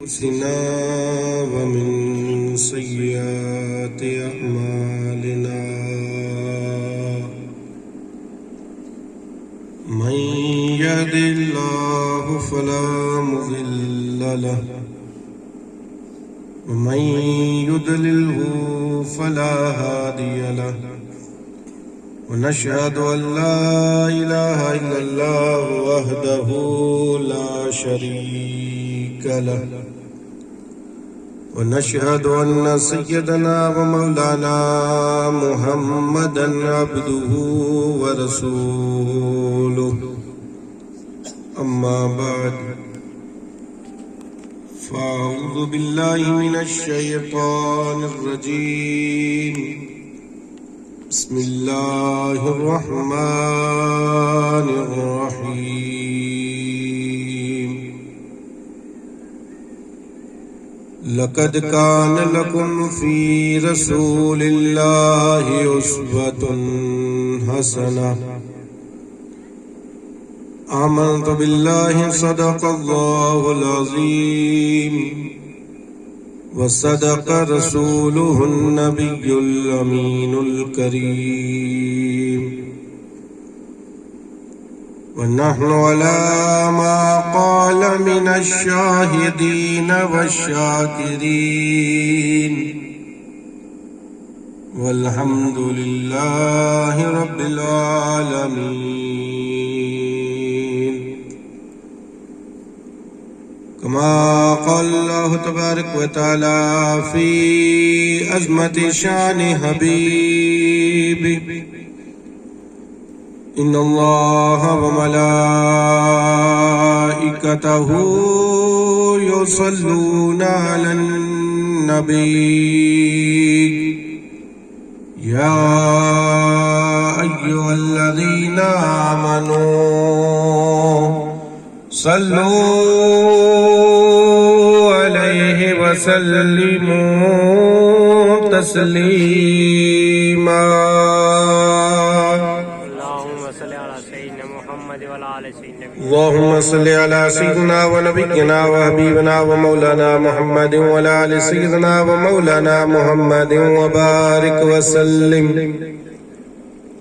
أنفسنا ومن سيئات أعمالنا من يهد الله فلا مضل له ومن يضلله فلا هادي له ونشهد أن لا إله إلا الله وحده لا شريك له ونشهد أن سيدنا ومولانا محمدا عبده ورسوله أما بعد فأعوذ بالله من الشيطان الرجيم بسم الله الرحمن الرحيم لقد كان لكم في رسول الله أسوة حسنة آمنت بالله صدق الله العظيم وصدق رسوله النبي الأمين الكريم ونحن على ما قال من الشاهدين والشاكرين والحمد لله رب العالمين كما قال الله تبارك وتعالى في عظمة شان حبيبه إن الله وملائكته يصلون على النبي يا أيها الذين آمنوا صلوا عليه وسلموا تسليما اللهم صل على سيدنا ونبينا وحبيبنا ومولانا محمد وعلى آل سيدنا ومولانا محمد وبارك وسلم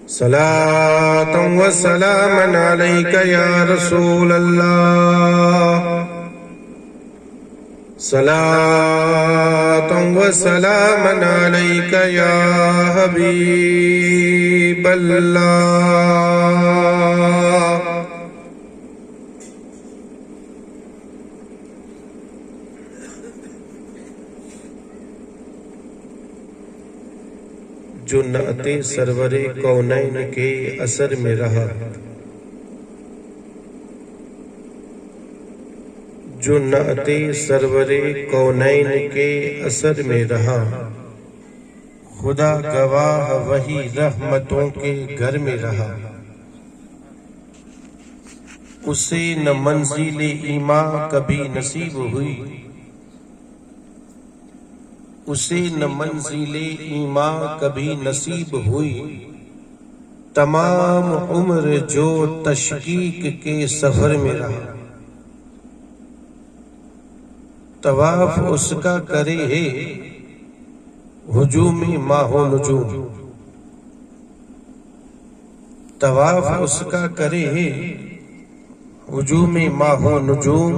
صلاة وسلاما عليك يا رسول الله صلاة وسلاما عليك يا حبيب الله جو نعت سرور کونین کے اثر میں رہا، جو نعت سرور کونین کے اثر میں رہا، خدا گواہ وہی رحمتوں کے گھر میں رہا، اسے نہ منزل ایمان کبھی نصیب ہوئی، اسے نہ منزل ایمان کبھی نصیب ہوئی، تمام عمر جو تشکیک کے سفر میں رہا، طواف اس کا کرے ہے ہجوم ماہ و نجوم، طواف اس کا کرے ہے ہجوم ماہ و نجوم،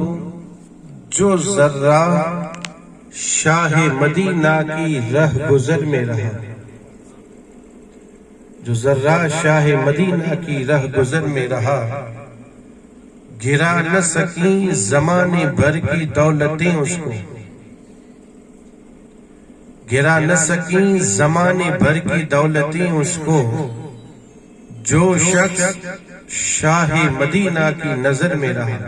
جو ذرہ شاہ مدینہ کی رہ گزر میں رہا، جو ذرہ شاہ مدینہ کی رہ گزر میں رہا، گرا نہ سکیں زمانے بھر کی دولتیں اس کو، گرا نہ سکیں زمانے بھر کی دولتیں اس کو، جو شخص شاہ مدینہ کی نظر میں رہا۔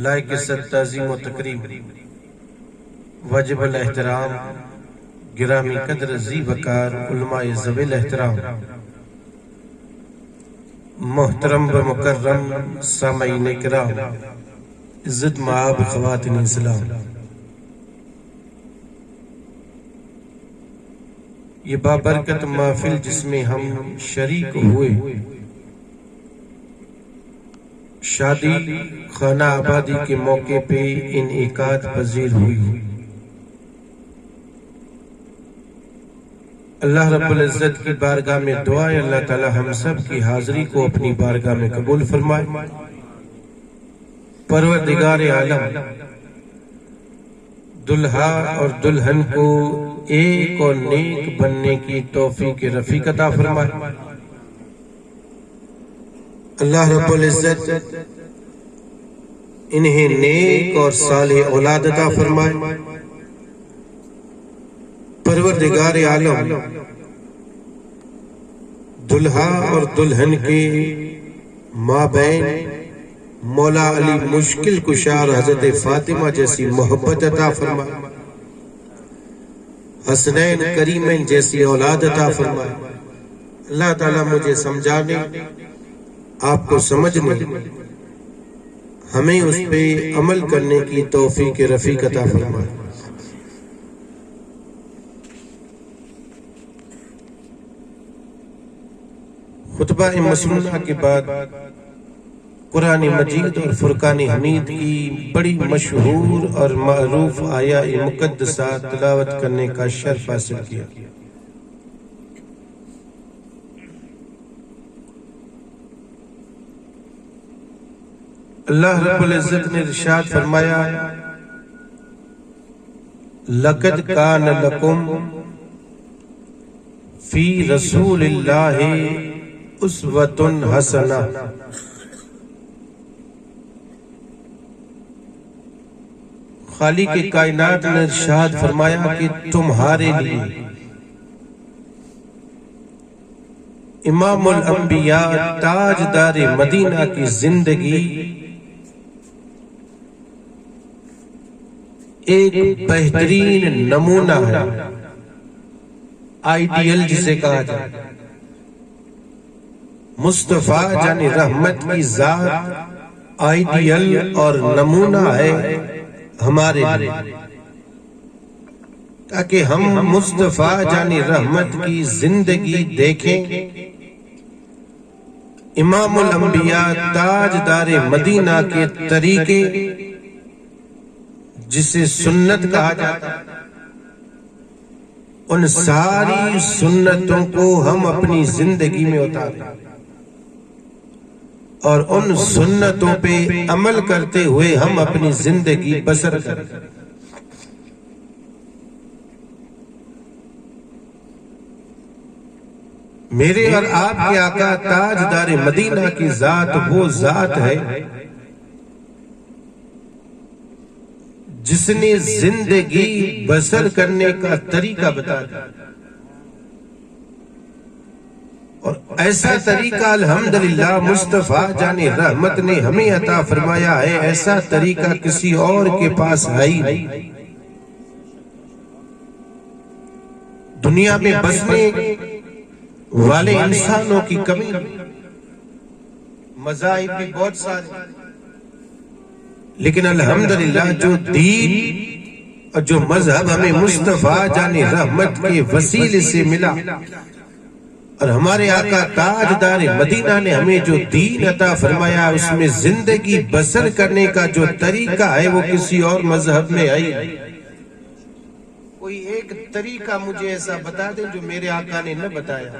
لائق عزت تعظیم و تکریم، واجب الاحترام، گرامی قدر ذی وقار علماء ذوی الاحترام، محترم و مکرم سامعین کرام، عزت مآب خواتین اسلام، یہ بابرکت محفل جس میں ہم شریک ہوئے، شادی خانہ آبادی کے موقع پہ انعقاد پذیر ہوئی۔ اللہ رب العزت کی بارگاہ میں دعا ہے اللہ تعالی ہم سب کی حاضری کو اپنی بارگاہ میں قبول فرمائے۔ پروردگار عالم دلہا اور دلہن کو ایک اور نیک بننے کی توفیق رفیق عطا فرمائے۔ اللہ رب العزت انہیں نیک اور صالح اولاد عطا فرمائے۔ پروردگار عالم دلہا اور دلہن کے مابین مولا علی مشکل کشار حضرت فاطمہ جیسی محبت عطا فرمائے، حسنین کریمین جیسی اولاد عطا فرمائے۔ اللہ تعالیٰ مجھے سمجھانے، آپ کو سمجھنے، ہمیں اس پہ عمل کرنے کی توفیق رفیق عطا فرمائے۔ خطبہ مسنونہ کے بعد قرآن مجید اور فرقان حمید کی بڑی مشہور اور معروف آیہ مقدسہ تلاوت کرنے کا شرف حاصل کیا۔ اللہ رب العزت نے ارشاد فرمایا، لَقَدْ كَانَ لَكُمْ فِي رَسُولِ اللَّهِ أُسْوَةٌ حَسَنَةٌ۔ خالق کائنات نے ارشاد فرمایا کہ تمہارے لیے امام الانبیاء تاجدار مدینہ کی زندگی ایک بہترین نمونہ ہے، آئیڈیل جسے کہا جائے۔ مصطفیٰ یعنی رحمت کی ذات آئیڈیل اور نمونہ ہے ہمارے لیے، تاکہ ہم مصطفیٰ یعنی رحمت کی زندگی دیکھیں۔ امام الانبیاء تاجدار مدینہ کے طریقے جسے سنت کہا جاتا ہے، ان ساری سنتوں کو ہم اپنی زندگی میں اتاریں اور ان سنتوں پہ عمل کرتے ہوئے ہم اپنی زندگی بسر کریں۔ میرے اور آپ کے آقا تاجدار مدینہ کی ذات وہ ذات ہے جس نے زندگی بسر کرنے کا طریقہ بتا دیا، اور ایسا طریقہ الحمدللہ مصطفیٰ جان رحمت نے ہمیں عطا فرمایا ہے، ایسا طریقہ کسی اور کے پاس ہے ہی نہیں۔ دنیا میں بسنے والے انسانوں کی کمی، مذاہب بھی بہت سارے، لیکن الحمدللہ جو دین اور جو مذہب ہمیں مصطفیٰ جان رحمت کے وسیلے سے ملا، اور ہمارے آقا تاجدار مدینہ نے ہمیں جو دین عطا فرمایا، اس میں زندگی بسر کرنے کا جو طریقہ ہے وہ کسی اور مذہب میں ہے ہی نہیں۔ کوئی ایک طریقہ مجھے ایسا بتا دیں جو میرے آقا نے نہ بتایا،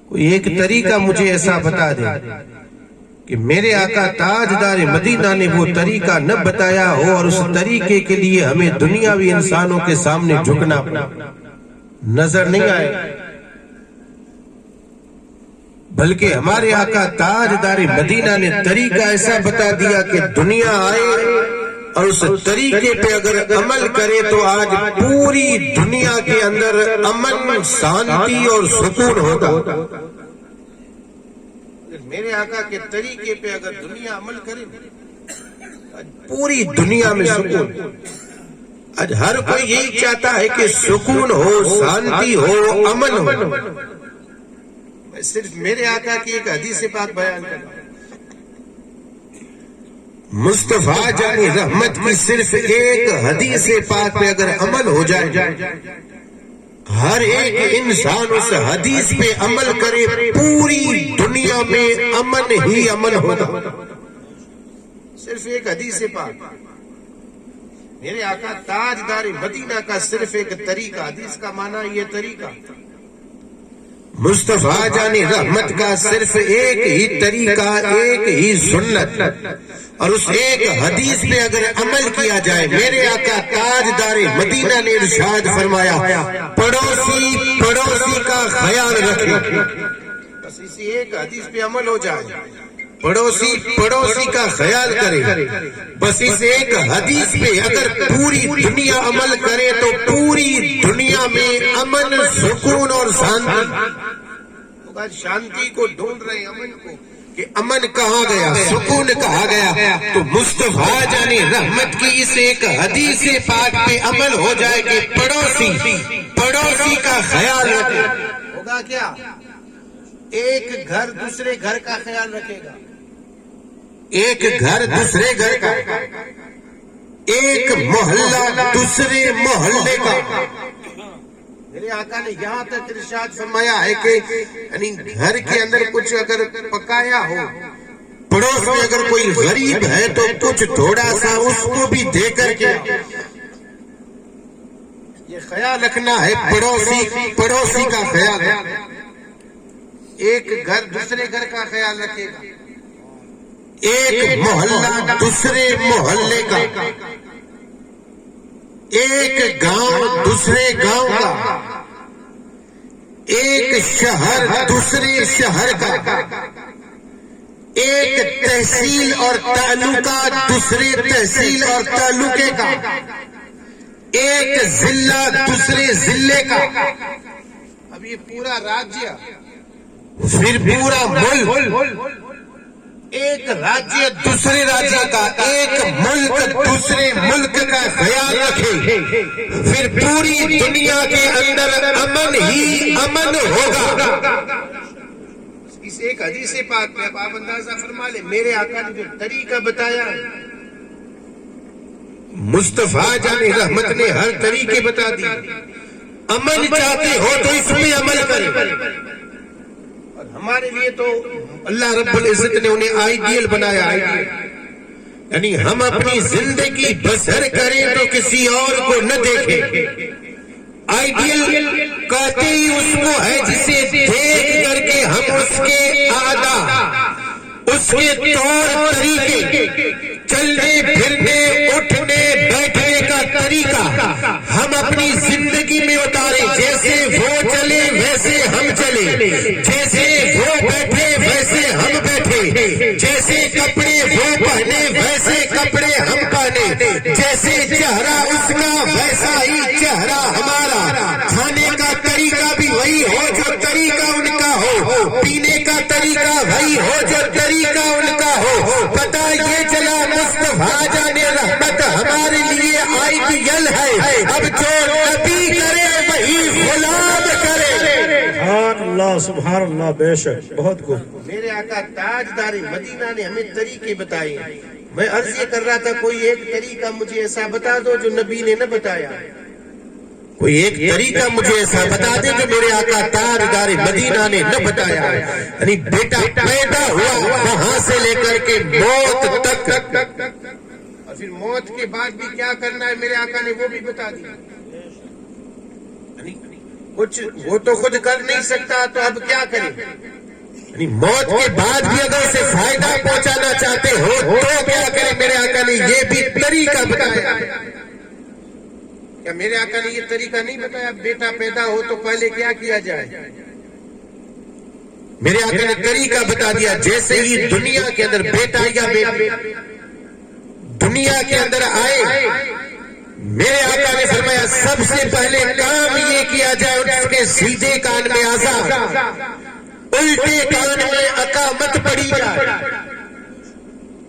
کوئی ایک طریقہ مجھے ایسا بتا دیں کہ میرے آقا تاجدار مدینہ نے وہ طریقہ نہ بتایا ہو، اور اس طریقے کے لیے ہمیں دنیاوی انسانوں کے سامنے جھکنا پڑا، نظر نہیں آئے، بلکہ ہمارے آقا تاجدار مدینہ نے طریقہ ایسا بتا دیا کہ دنیا آئے اور اس طریقے پہ اگر عمل کرے تو آج پوری دنیا کے اندر امن، شانتی اور سکون ہوتا۔ میرے آقا کے طریقے پہ اگر دنیا عمل کرے، پوری دنیا میں سکون۔ آج ہر کوئی یہی چاہتا ہے کہ سکون ہو، شانتی ہو، امن ہو۔ میں صرف میرے آقا کی ایک حدیث پاک بیان کروں، مصطفیٰ جان رحمت کی صرف ایک حدیث پاک پہ اگر عمل ہو جائے، ہر ایک انسان اس حدیث پہ عمل کرے پوری دنیا میں امن ہی امن ہوگا. صرف ایک حدیث پاک میرے آقا تاجدار مدینہ کا صرف ایک طریقہ, حدیث کا معنی یہ طریقہ, مصطفیٰ جان رحمت کا صرف ایک ہی طریقہ, ایک ہی سنت, اور اس ایک حدیث پہ اگر عمل کیا جائے, میرے آقا تاجدار مدینہ نے ارشاد فرمایا پڑوسی کا خیال رکھے. بس اسی ایک حدیث پہ عمل ہو جائے, پڑوسی کا خیال کرے, بس اس ایک حدیث پہ اگر پوری دنیا عمل کرے تو پوری دنیا میں امن, سکون اور شانتی کو ڈھونڈ رہے امن کو, کہ امن کہاں گیا, سکون کہاں گیا, تو مصطفیٰ جان رحمت کی اس ایک حدیث پاک پہ عمل ہو جائے کہ پڑوسی کا خیال رکھے. ہوگا کیا؟ ایک گھر دوسرے گھر کا خیال رکھے گا, ایک گھر دوسرے گھر کا, ایک محلہ دوسرے محلے کا. میرے آقا نے یہاں تک ارشاد فرمایا ہے کہ یعنی گھر کے اندر کچھ اگر پکایا ہو, پڑوس میں اگر کوئی غریب ہے تو کچھ تھوڑا سا اس کو بھی دے کر کے, یہ خیال رکھنا ہے پڑوسی کا خیال. ایک گھر دوسرے گھر کا خیال رکھے گا, ایک محلہ دوسرے محلے کا, ایک گاؤں دوسرے گاؤں کا, ایک شہر دوسرے شہر کا, ایک تحصیل اور تعلقات دوسرے تحصیل اور تعلقے کا, ایک ضلع دوسرے ضلع کا. اب یہ پورا راجیہ, پھر پورا ملک, ایک راجیہ دوسرے راجیہ کا, ایک ملک دوسرے ملک کا خیال رکھے, پھر پوری دنیا کے اندر امن ہی امن ہوگا. اس ایک حدیث پاک میں آپ اندازہ فرما لیں, میرے آقا نے جو طریقہ بتایا, مصطفیٰ جان رحمت نے ہر طریقے بتا دی. امن چاہتے ہو تو اس پہ عمل کریں. ہمارے لیے تو اللہ رب العزت نے انہیں آئیڈیل بنایا, یعنی ہم اپنی زندگی بسر کریں تو کسی اور کو نہ دیکھیں. آئیڈیل کہتے ہی اس کو ہے جسے دیکھ کر کے ہم اس کے عادات, اس کے طور طریقے, چلنے پھرنے اٹھنے بیٹھنے کا طریقہ ہم اپنی زندگی میں اتاریں. جیسے وہ چلے ویسے ہم چلے, جیسے وہ بیٹھے ویسے ہم بیٹھے, جیسے کپڑے وہ پہنے ویسے کپڑے ہم پہنے, جیسے چہرہ اس کا ویسا ہی چہرہ ہمارا, کھانے کا طریقہ بھی وہی ہو جو طریقہ ان کا ہو, پینے کا طریقہ وہی ہو جو طریقہ ان کا ہو. پتہ یہ چلا مصطفیٰ جان رحمت ہمارے لیے آئیڈیل ہے. اب جو نبی کرے وہی غلام کرے. سبحان اللہ, بے شک, بہت خوب. میرے آقا تاجدار مدینہ نے ہمیں طریقے بتائے. میں عرض یہ کر رہا تھا کوئی ایک طریقہ مجھے ایسا بتا دو جو نبی نے نہ بتایا. کوئی ایک طریقہ مجھے ایسا بتا دے جو میرے آقا تاجدار مدینہ نے نہ بتایا. یعنی بیٹا پیدا ہوا وہاں سے لے کر کے موت تک, اور پھر موت کے بعد بھی کیا کرنا ہے میرے آقا نے وہ بھی بتا دیا. کچھ وہ تو خود کر نہیں سکتا تو اب کیا کریں. یعنی موت کے بعد بھی اگر اسے فائدہ پہنچانا چاہتے ہو تو کیا کریں. میرے آقا نے یہ بھی طریقہ بتایا. کیا میرے آقا نے یہ طریقہ نہیں بتایا بیٹا پیدا ہو تو پہلے کیا کیا جائے. میرے آقا نے طریقہ بتا دیا. جیسے ہی دنیا کے اندر بیٹا یا بیٹی دنیا کے اندر آئے, میرے آقا نے فرمایا سب سے پہلے کام یہ کیا جائے اس کے سیدھے کان میں آزاد, الٹے کان میں اقامت پڑی جائے.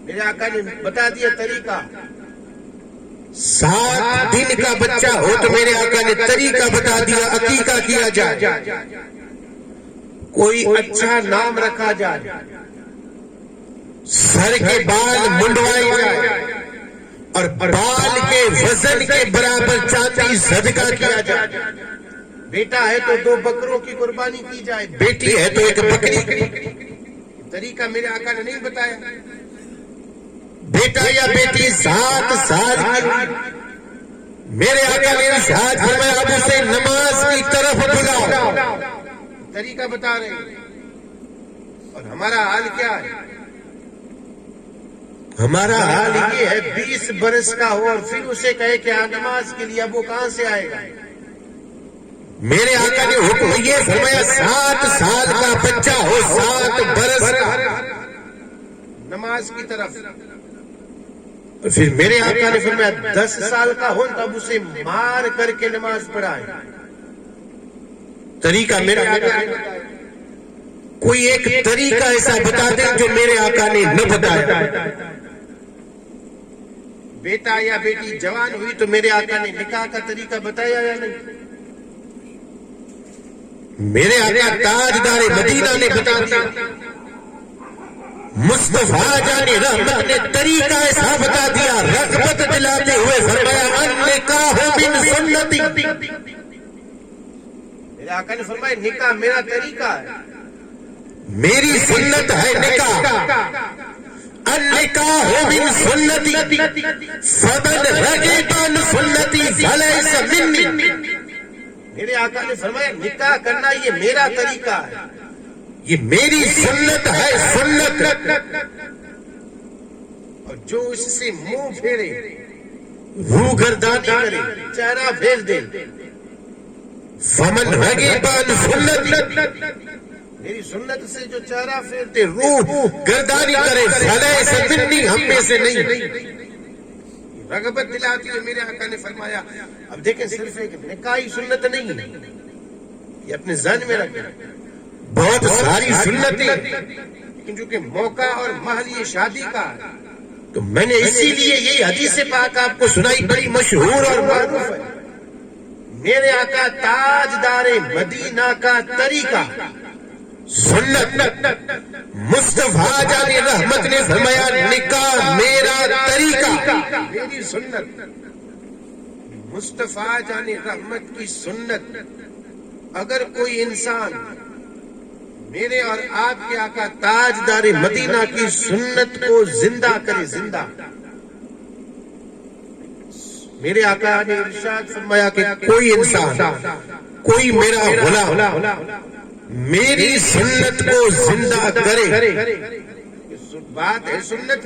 میرے آقا نے بتا دیا طریقہ. 7 دن کا بچہ ہو تو میرے آقا نے طریقہ بتا دیا, عقیقہ کیا جائے, کوئی اچھا نام رکھا جائے, سر کے بال منڈوائے جائے, اور بال کے وزن کے برابر چاندی صدقہ کیا جائے. بیٹا ہے تو 2 بکروں کی قربانی کی جائے, بیٹی ہے تو 1 بکری. طریقہ میرے آقا نے نہیں بتایا. بیٹا یا بیٹی 7 سال کی, میرے آقا نے ارشاد فرمایا اب اسے نماز کی طرف بلاؤ. طریقہ بتا رہے ہیں. اور ہمارا حال کیا ہے؟ ہمارا حال یہ ہے 20 برس کا ہو اور پھر اسے کہے کہ نماز کے لیے, اب وہ کہاں سے آئے گا؟ میرے آقا نے حکم یہ فرمایا 7 سال کا بچہ ہو, 7 برس کا, نماز کی طرف. پھر میرے آقا نے فرمایا 10 سال کا ہو تب اسے مار کر کے نماز پڑھائے. طریقہ میرے آقا نے بتایا. کوئی ایک طریقہ ایسا بتا دیں جو میرے آقا نے نہ بتایا. بیٹا یا بیٹی جوان ہوئی تو میرے آقا نے نکاح کا طریقہ بتایا یا نہیں؟ میرے آقا تاجدار مدینہ نے بتا دیا. مصطفیٰ جان رحمت نے طریقہ ایسا بتا دیا, رغبت دلاتے ہوئے فرمایا النکاح من سنتی. میرے آقا نے فرمایا نکاح میرا طریقہ ہے, میری سنت ہے نکاح. النکاح من سنتی فمن رغب عن سنتی فلیس منی. میرے آقا نے فرمایا نکاح کرنا یہ میرا طریقہ ہے, یہ میری سنت ہے, سنت. اور جو اس سے منہ پھیرے, روح گردانی کرے, چہرہ پھیر دے, فمن رغب عن سنتی, میری سنت سے جو چہرہ پھیرتے, روح گردانی کرے, فلیس منی, ہم میں سے نہیں. رغبت دلاتی ہے. میرے آقا نے فرمایا اب دیکھیں صرف ایک نکاحی سنت نہیں ہے, یہ اپنے ذہن میں رکھیں, بہت ساری سنتیں, لیکن جو کہ موقع اور محل یہ شادی کا ہے تو میں نے اسی لیے یہ حدیث پاک آپ کو سنائی, بڑی مشہور اور معروف ہے. میرے آقا تاجدار مدینہ کا طریقہ سنت, مصطفیٰ جان رحمت نے فرمایا نکاح میرا طریقہ, میری سنت. مصطفیٰ جان رحمت کی سنت. اگر کوئی انسان میرے اور آپ کے آقا تاجدار مدینہ کی سنت کو زندہ کرے, زندہ, میرے آقا نے ارشاد فرمایا کہ کوئی انسان, کوئی میرا غلام میری سنت کو زندہ کرے. بات ہے سنت,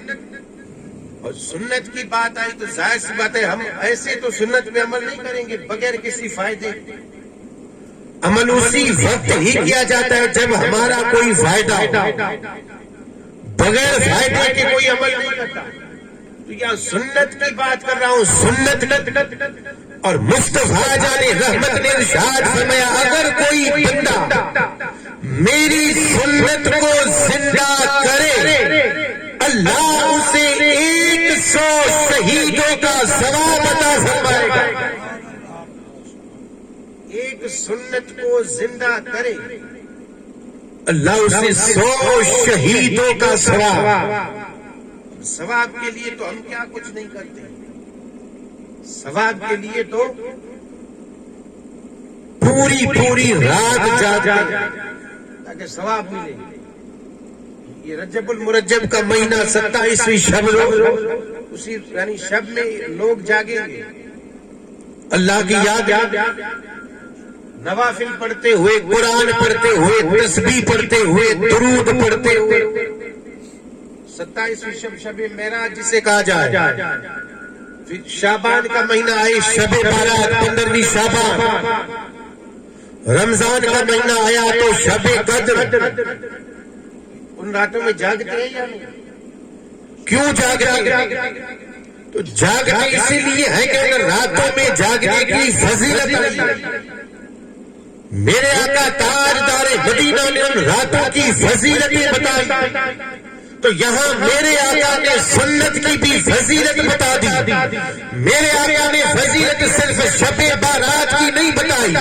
اور سنت کی بات آئی تو ظاہر سی بات ہے ہم ایسے تو سنت پہ عمل نہیں کریں گے بغیر کسی فائدے. عمل اسی وقت ہی کیا جاتا ہے جب ہمارا کوئی فائدہ ہو, بغیر فائدے کے کوئی عمل نہیں کرتا. تو یہاں سنت کی بات کر رہا ہوں, سنت. اور مصطفیٰ جان رحمت نے ارشاد فرمایا اگر کوئی بندہ میری سنت کو زندہ کرے اللہ اسے 100 شہیدوں کا ثواب عطا فرمائے گا. ایک سنت کو زندہ کرے اللہ اسے 100 شہیدوں کا ثواب. ثواب کے لیے تو ہم کیا کچھ نہیں کرتے, ثواب کے لیے تو پوری رات جاگتے تاکہ ثواب ملے. یہ رجب المرجب کا مہینہ 27ویں شب, اسی یعنی شب میں لوگ جاگیں گے, اللہ کی یاد, نوافل پڑھتے ہوئے, قرآن پڑھتے ہوئے, تسبیح پڑھتے ہوئے, درود پڑھتے ہوئے. 27ویں شب, شب معراج جسے کہا جائے. پھر شعبان کا مہینہ آئے, شب بارات 15ویں شعبان. رمضان کا مہینہ آیا تو شب قدر. ان راتوں میں جاگتے ہیں یا نہیں؟ کیوں جاگتے ہیں؟ تو جاگتے اسی لیے ہے کہ ان راتوں میں جاگنے کی فضیلت ہے. میرے آقا تاجدار مدینہ نے ان راتوں کی فضیلتیں بتائی تو یہاں میرے آقا نے سنت کی بھی فضیلت بتا دی. میرے آقا نے فضیلت صرف شب بارات کی نہیں بتائی,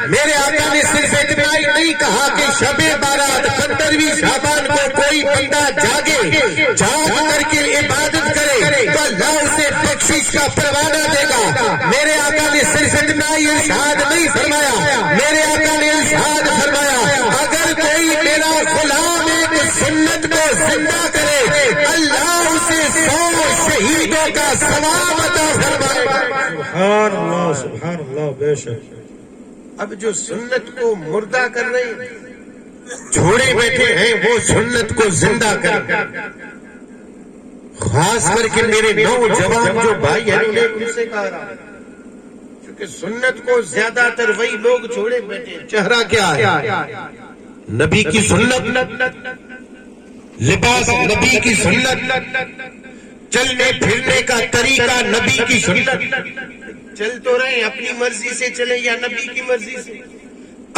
میرے آقا نے صرف اتنا ہی نہیں کہا کہ شب بارات 15ویں شعبان کو کوئی بندہ جاگے, جاگ کر کے عبادت کرے تو اللہ اسے بخشش کا پروانہ دے گا. میرے آقا نے صرف اتنا ہی ارشاد نہیں فرمایا, میرے شہیدوں کا ثواب عطا فرمائے. سبحان اللہ بے شک. اب جو سنت کو مردہ کر رہے ہیں چھوڑے بیٹھے ہیں وہ سنت کو زندہ کر. خاص کر کے میرے نوجوان جو بھائی ہیں ان سے کہا رہا کیونکہ سنت کو زیادہ تر وہی لوگ چھوڑے بیٹھے. چہرہ کیا ہے؟ نبی کی سنت، لباس نبی کی سنت، چلنے پھرنے کا طریقہ نبی کی سنت. چل تو رہے ہیں اپنی مرضی سے چلیں یا نبی کی مرضی سے؟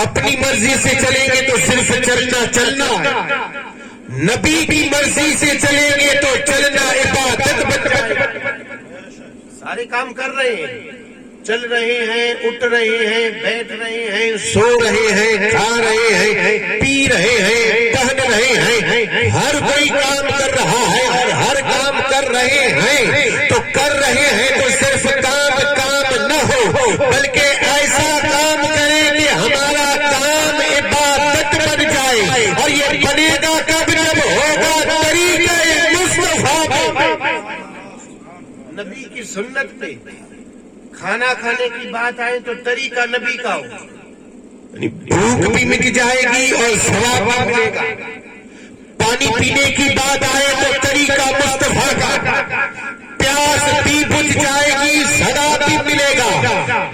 اپنی مرضی سے چلیں گے تو صرف چلنا ہے. نبی کی مرضی سے چلیں گے تو چلنا عبادت بن جائے گا. سارے کام کر رہے ہیں، چل رہے ہیں، اٹھ رہے ہیں، بیٹھ رہے ہیں، سو رہے ہیں، کھا رہے ہیں، پی رہے ہیں، پہن رہے ہیں. ہر کوئی کام کر رہا ہے اور ہر کام کر رہے ہیں تو کر رہے ہیں تو صرف کام نہ ہو بلکہ ایسا کام کریں کہ ہمارا کام عبادت بن جائے. اور یہ بنے گا کب؟ جب ہوگا طریقہ مصطفیٰ پہ، نبی کی سنت پہ. کھانا کھانے کی بات آئے تو طریقہ نبی کا ہو، یعنی بھوک بھی مٹ جائے گی اور ثواب بھی ملے گا. پانی پینے کی بات آئے تو طریقہ مصطفیٰ کا، پیاس بھی بجھ جائے گی، ثواب بھی ملے گا.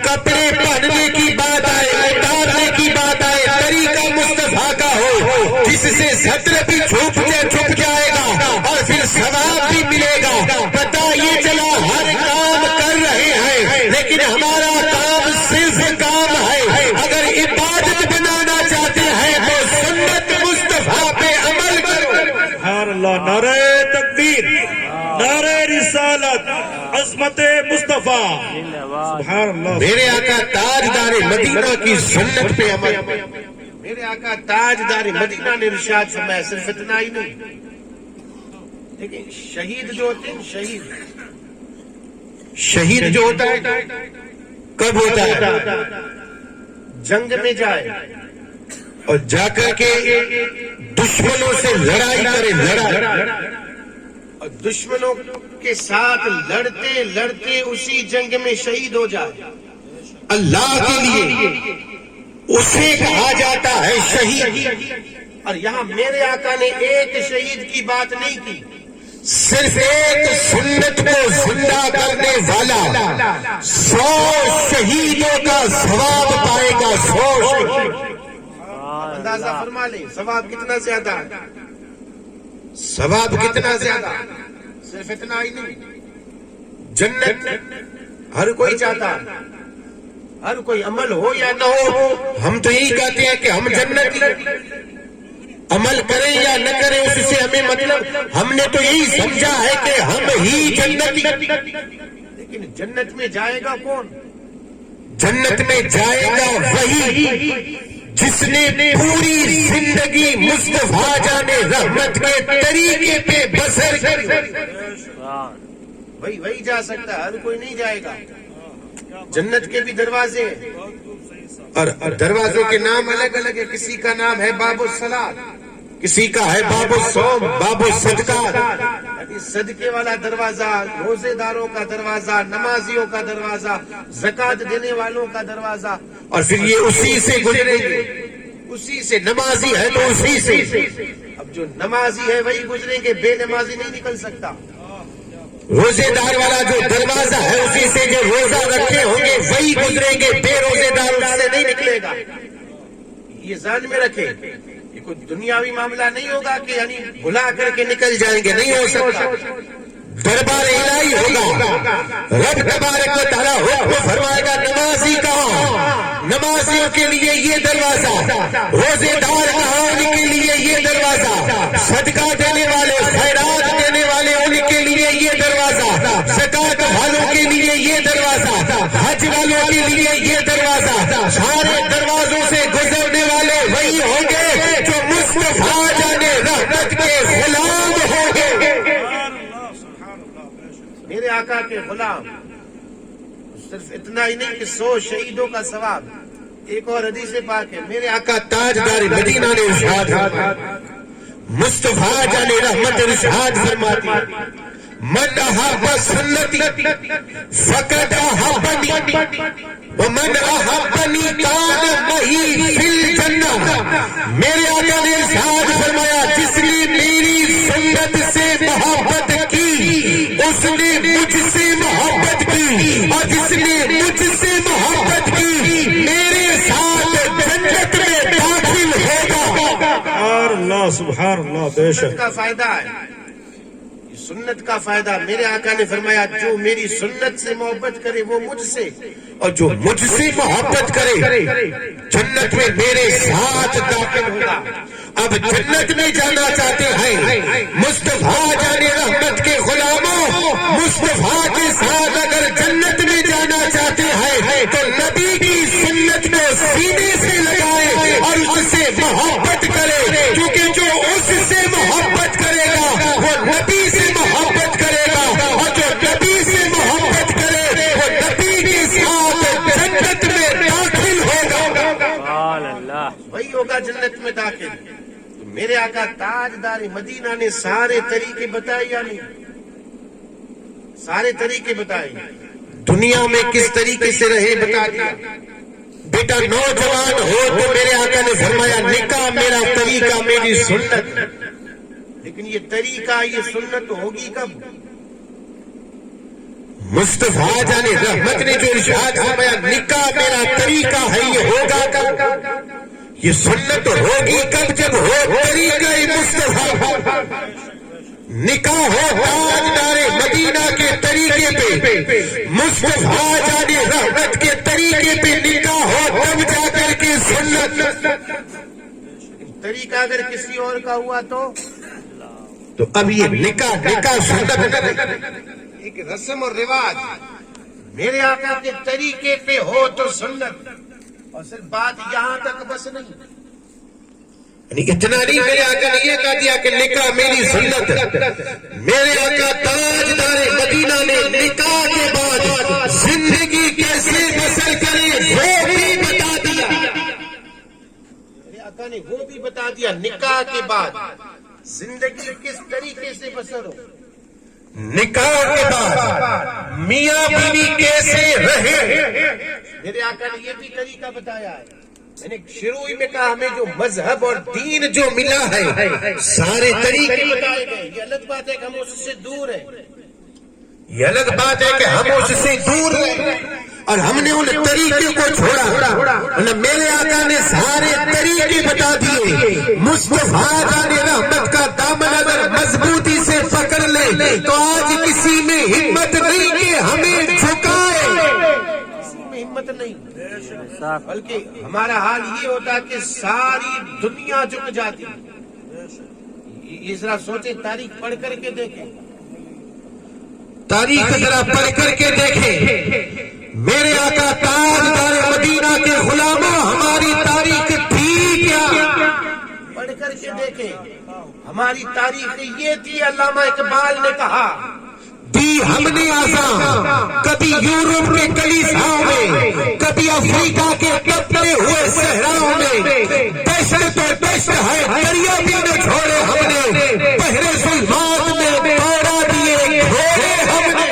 کپڑے پہننے کی بات آئے، اتارنے کی بات آئے، طریقہ مصطفیٰ کا ہو جس سے ستر بھی چھپ جائے گا اور پھر ثواب بھی ملے گا. پتہ یہ چلا ہر کام کر رہے ہیں لیکن ہمارا کام صرف کام ہے. اگر عبادت بنانا چاہتے ہیں تو سنت مصطفیٰ پہ عمل کرو. سبحان اللہ. نعرہ تکبیر، نعرہ رسالت، عظمت مصطفیٰ. سبحان اللہ. میرے آقا تاجدار مدینہ کی سنت پہ عمل. میرے آقا تاجدار مدینہ نے ارشاد فرمایا صرف اتنا ہی نہیں، لیکن شہید جو ہوتے ہیں، شہید جو ہوتا ہے کب ہوتا ہے؟ جنگ میں جائے اور جا کر کے دشمنوں سے لڑائی کرے، اور دشمنوں کے ساتھ لڑتے لڑتے اسی جنگ میں شہید ہو جائے. اللہ کے لیے اسے کہا جاتا ہے شہید. اور یہاں میرے آقا نے ایک شہید کی بات نہیں کی، صرف ایک سنت کو زندہ کرنے والا 100 شہیدوں کا ثواب پائے گا. 100. اندازہ فرما لیں ثواب کتنا زیادہ ہے، ثواب کتنا زیادہ. صرف اتنا ہی نہیں، جنت ہر کوئی چاہتا ہے، ہر کوئی عمل ہو یا نہ ہو. ہم تو یہی کہتے ہیں کہ ہم جنت عمل کریں یا نہ کریں اس سے ہمیں مطلب. ہم نے تو یہی سمجھا ہے کہ ہم ہی جنتی. لیکن جنت میں جائے گا کون؟ جنت میں جائے گا وہی جس نے پوری زندگی مصطفیٰ جان رحمت کے طریقے پہ بسر کی. وہی جا سکتا ہے، ہر کوئی نہیں جائے گا. جنت کے بھی دروازے اور دروازوں کے نام الگ الگ ہے. کسی کا نام ہے باب الصلاۃ، کسی کا ہے باب الصوم، باب الصدقات، یعنی صدقے والا دروازہ، روزے داروں کا دروازہ، نمازیوں کا دروازہ، زکات دینے والوں کا دروازہ. اور پھر یہ اسی سے گزریں گے، اسی سے. نمازی ہے تو اسی سے. اب جو نمازی ہے وہی گزریں گے، بے نمازی نہیں نکل سکتا. روزے دار والا جو دروازہ ہے اسی سے، جو روزہ رکھے ہوں گے وہی گزریں گے، بے روزے دار اس سے نہیں نکلے گا. یہ ذہن میں رکھے، یہ کوئی دنیاوی معاملہ نہیں ہوگا کہ یعنی بھلا کر کے نکل جائیں گے، نہیں ہو سکتا. دربار الہی ہوگا. رب تبارک و تعالیٰ حکم فرمائے گا نمازی کہاں، نمازیوں کے لیے یہ دروازہ، روزے دار کہاں، ان کے لیے یہ دروازہ، صدقہ دینے والے، خیرات دینے والے ان کے لیے یہ دروازہ، زکات والوں کے لیے یہ دروازہ، حج والوں کے لیے یہ دروازہ. سارے دروازوں سے گزرنے والے وہی ہوں گے جو مصطفیٰ جان رحمت کے غلام ہوں گے. میرے آقا کے غلام. صرف اتنا ہی نہیں کہ 100 شہیدوں کا ثواب. ایک اور حدیث پاک ہے، میرے آقا تاجدار مدینہ نے ارشاد فرمایا، مصطفیٰ جان رحمت ارشاد فرماتی من احب سنتی فقد احبنی ومن احبنی کان معی فی الجنہ. میرے آقا نے ارشاد فرمایا جس نے میری سنت سے محبت کی اس نے مجھ سے محبت کی، اور جس نے مجھ سے محبت کی میرے ساتھ جنت میں داخل ہوگا. سبحان اللہ بے شک. کا فائدہ ہے، سنت کا فائدہ. میرے آقا نے فرمایا جو میری سنت سے محبت کرے وہ مجھ سے، اور جو مجھ سے محبت کرے جنت میں میرے ساتھ داخل ہوگا. اب جنت میں جانا چاہتے ہیں مصطفیٰ جان رحمت کے غلاموں، مصطفیٰ کے ساتھ اگر جنت میں جانا چاہتے ہیں تو نبی کی سنت کو سینے سے لگائے اور اس سے محبت کرے، کیونکہ جو اس سے محبت کرے گا وہ نبی سے محبت کرے گا، اور جو نبی سے محبت کرے وہ نبی کے ساتھ جنت میں داخل ہوگا. وہی ہوگا جنت میں داخل. میرے آقا تاجدار مدینہ نے سارے طریقے بتائے یا نہیں؟ سارے طریقے بتائے. دنیا میں کس طریقے سے رہے بتا دیا. بیٹا نوجوان ہو تو میرے آقا نے فرمایا نکاح میرا طریقہ میری سنت. لیکن یہ طریقہ یہ سنت ہوگی کب؟ مصطفیٰ جان رحمت نے جو ارشاد فرمایا نکاح میرا طریقہ ہے یہ ہوگا کب؟ یہ سنت ہوگی کب؟ جب ہو طریقہ مصطفیٰ. نکاح ہو تاجدار مدینہ کے طریقے پہ، مصطفیٰ جان رحمت کے طریقے پہ نکاح ہو تب جا کر کے سنت. طریقہ اگر کسی اور کا ہوا تو اب یہ نکاح سنت ایک رسم اور رواج. میرے آقا کے طریقے پہ ہو تو سنت. اور صرف بات یہاں تک بس نہیں، یعنی اتنا نہیں. میرے آقا نے یہ کہہ دیا کہ نکاح میری سنت. میرے آقا تاجدار مدینہ نے نکاح کے بعد زندگی کیسے بسر کرے وہ بھی بتا دیا. میرے آقا نے وہ بھی بتا دیا نکاح کے بعد زندگی کس طریقے سے بسر ہو. نکاح کے بعد میاں بیوی کیسے رہے. میرے آقا نے یہ بھی طریقہ بتایا ہے. میں نے شروع میں کہا ہمیں جو مذہب اور دین جو ملا ہے سارے طریقے بتائے گئے. یہ الگ بات ہے کہ ہم اس سے دور ہیں، یہ الگ بات ہے کہ ہم اس سے دور ہیں اور ہم نے ان طریقے کو چھوڑا. میرے آقا نے سارے طریقے بتا دیے. مصطفیٰ جان رحمت کا دامن اگر مضبوطی سے پکڑ لے تو آج کسی میں ہمت نہیں کہ ہمیں جھکائے. کسی میں ہمت نہیں، بلکہ ہمارا حال یہ ہوتا کہ ساری دنیا جھک جاتی. یہ ذرا سوچیں، تاریخ پڑھ کر کے دیکھیں، تاریخ ذرا پڑھ کر کے دیکھیں. میرے آقا تاجدار مدینہ کے غلاموں ہماری تاریخ تھی کیا؟ پڑھ کر کے دیکھیں. ہماری تاریخ یہ تھی. علامہ اقبال نے کہا دی ہم نے آزاں کبھی یورپ کے کلیساؤں میں، کبھی افریقہ کے تپتے ہوئے صحراؤں میں. دشت تو دشت ہے دریا بھی نہ چھوڑے ہم نے، بحر ظلمات میں دوڑا دیے گھوڑے ہم نے.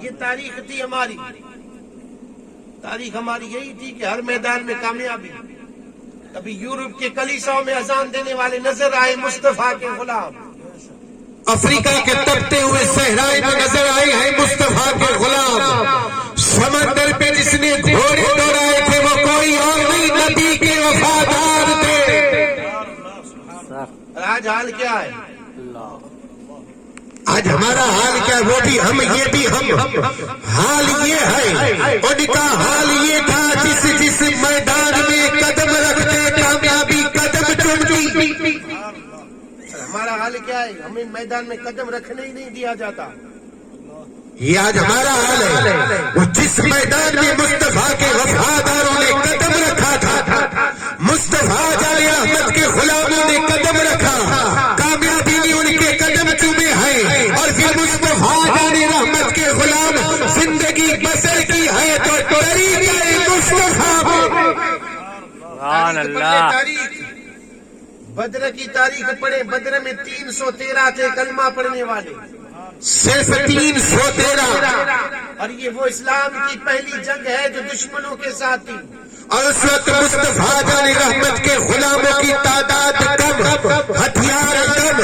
یہ تاریخ تھی ہماری. تاریخ ہماری یہی تھی کہ ہر میدان میں کامیابی. کبھی یورپ کے کلیساؤں میں اذان دینے والے نظر آئے مصطفیٰ کے غلام، افریقہ کے تپتے ہوئے صحرائے میں نظر آئے ہیں مصطفیٰ کے غلام. سمندر پہ جس نے گھوڑے دوڑائے تھے وہ کوئی اور نہیں، نبی کے وفادار تھے. آج حال کیا ہے؟ آج ہمارا حال کیا ہے؟ وہ بھی ہم، یہ بھی ہم. حال یہ ہے، ان کا حال یہ تھا جس میدان میں قدم رکھتے کامیابی قدم چمتی. ہمارا حال کیا ہے؟ ہمیں میدان میں قدم رکھنے ہی نہیں دیا جاتا. یہ آج ہمارا حال ہے. وہ جس میدان میں مصطفیٰ کے وفاداروں نے قدم رکھا تھا، مصطفیٰ جان رحمت کے غلاموں نے قدم رکھا، کامیابی نے ان کے قدم چومے ہیں. اور پھر مصطفیٰ جان رحمت کے غلام زندگی بسر کی ہے تو طریقہ مصطفیٰ. سبحان اللہ. بدر کی تاریخ پڑھے، بدر میں 313 تھے کلمہ پڑھنے والے، صرف 313. اور یہ وہ اسلام کی پہلی جنگ ہے جو دشمنوں کے ساتھ تھی. اور اس وقت مصطفیٰ جان رحمت کے غلاموں کی تعداد کم، ہتھیار کم،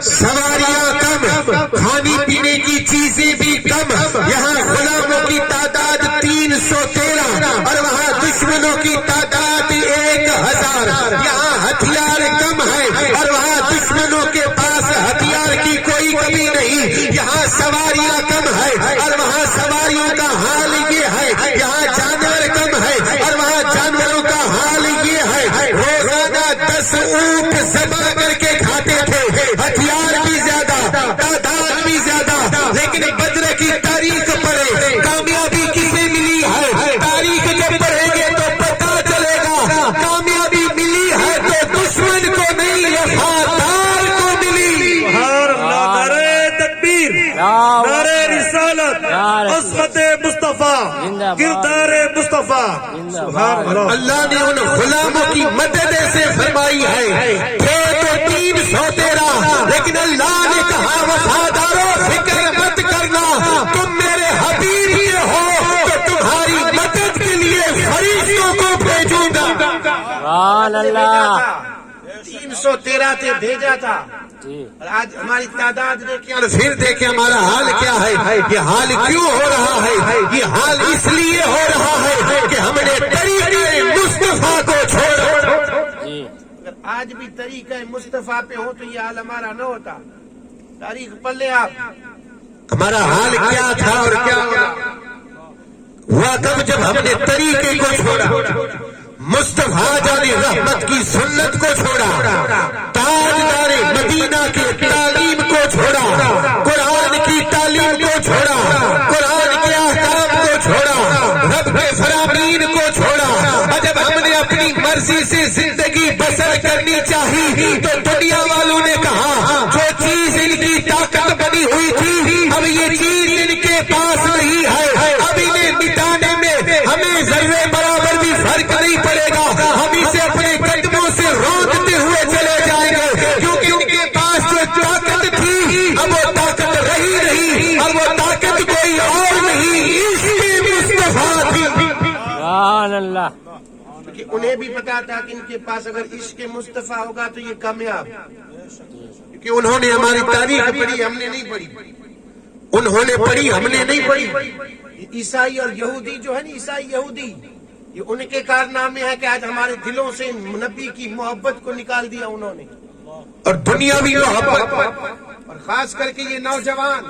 سواریاں کم، کھانے پینے کی چیزیں بھی کم. یہاں غلاموں کی تعداد 313 اور وہاں دشمنوں کی تعداد 1000. یہاں ہتھیار کم ہے اور وہاں دشمنوں کے پاس ہتھیار کی کوئی کمی نہیں. یہاں سواریاں کم ہے اور وہاں سواریوں کا حال یہ ہے. یہاں جانور کم ہے اور وہاں جانوروں کا حال یہ ہے. روزانہ 10 اونٹ ذبح کر کے کھاتے تھے. ہتھیار بھی زیادہ، تعداد بھی زیادہ. لیکن بدر کی تاریخ پڑھے، کامیابی کسے ملی ہے؟ تاریخ جب پڑھیں گے تو پتہ چلے گا. کامیابی ملی ہے تو دشمن کو نہیں، وفادار کو ملی. سبحان اللہ. نعرہ تکبیر، نعرہ رسالت، عظمت مصطفیٰ، کردار مصطفیٰ. سبحان اللہ. اللہ نے ان غلاموں کی مدد سے فرمائی ہے. تھے تو 313 لیکن اللہ نے کہا وفاداروں فکر مت کرنا، تم میرے حبیب کے ہو تو تمہاری مدد کے لیے فرشتوں کو بھیجوں گا. سبحان اللہ. 313 تھے، بھیجا تھا. اور آج ہماری تعداد دیکھیں اور پھر دیکھیں ہمارا حال کیا ہے. یہ حال کیوں ہو رہا ہے؟ یہ حال اس لیے ہو رہا ہے کہ ہم نے طریقے مصطفیٰ کو چھوڑا. اگر آج بھی طریقہ مصطفیٰ پہ ہو تو یہ حال ہمارا نہ ہوتا. تاریخ پڑھ لیں آپ. ہمارا حال کیا تھا اور کیا ہوا کب جب ہم نے طریقے کو چھوڑا، مصطفیٰ جان رحمت کی سنت کو چھوڑا، تاجدار مدینہ کی تعلیم کو چھوڑا، قرآن کی تعلیم کو چھوڑا، قرآن کے احکام کو چھوڑا، رب کے فرامین کو چھوڑا. اور جب ہم نے اپنی مرضی سے زندگی بسر کرنی چاہی تو دنیا والوں نے کہا جو چیز ان کی طاقت بنی ہوئی تھی اب یہ چیز ان کے پاس نہیں ہے. اب انہیں مٹانے میں ہمیں ذرے برابر بھی فرق نہیں پڑے گا. ہم اسے اپنے قدموں سے روکتے ہوئے چلے جائیں گے کیونکہ ان کے پاس جو طاقت تھی اب وہ طاقت رہی نہیں اور وہ طاقت کوئی اور نہیں، اس کی مصطفیٰ تھی. سبحان اللہ. کہ انہیں بھی پتا تھا کہ ان کے پاس اگر عشق مصطفیٰ ہوگا تو یہ کامیاب. کہ انہوں نے ہماری تاریخ پڑھی، ہم نے نہیں پڑھی. انہوں نے پڑھی، ہم نے نہیں پڑھی. عیسائی اور یہودی جو ہے نا، عیسائی یہودی، یہ ان کے کارنامے ہیں کہ آج ہمارے دلوں سے نبی کی محبت کو نکال دیا انہوں نے. اور دنیاوی محبت. اور خاص کر کے یہ نوجوان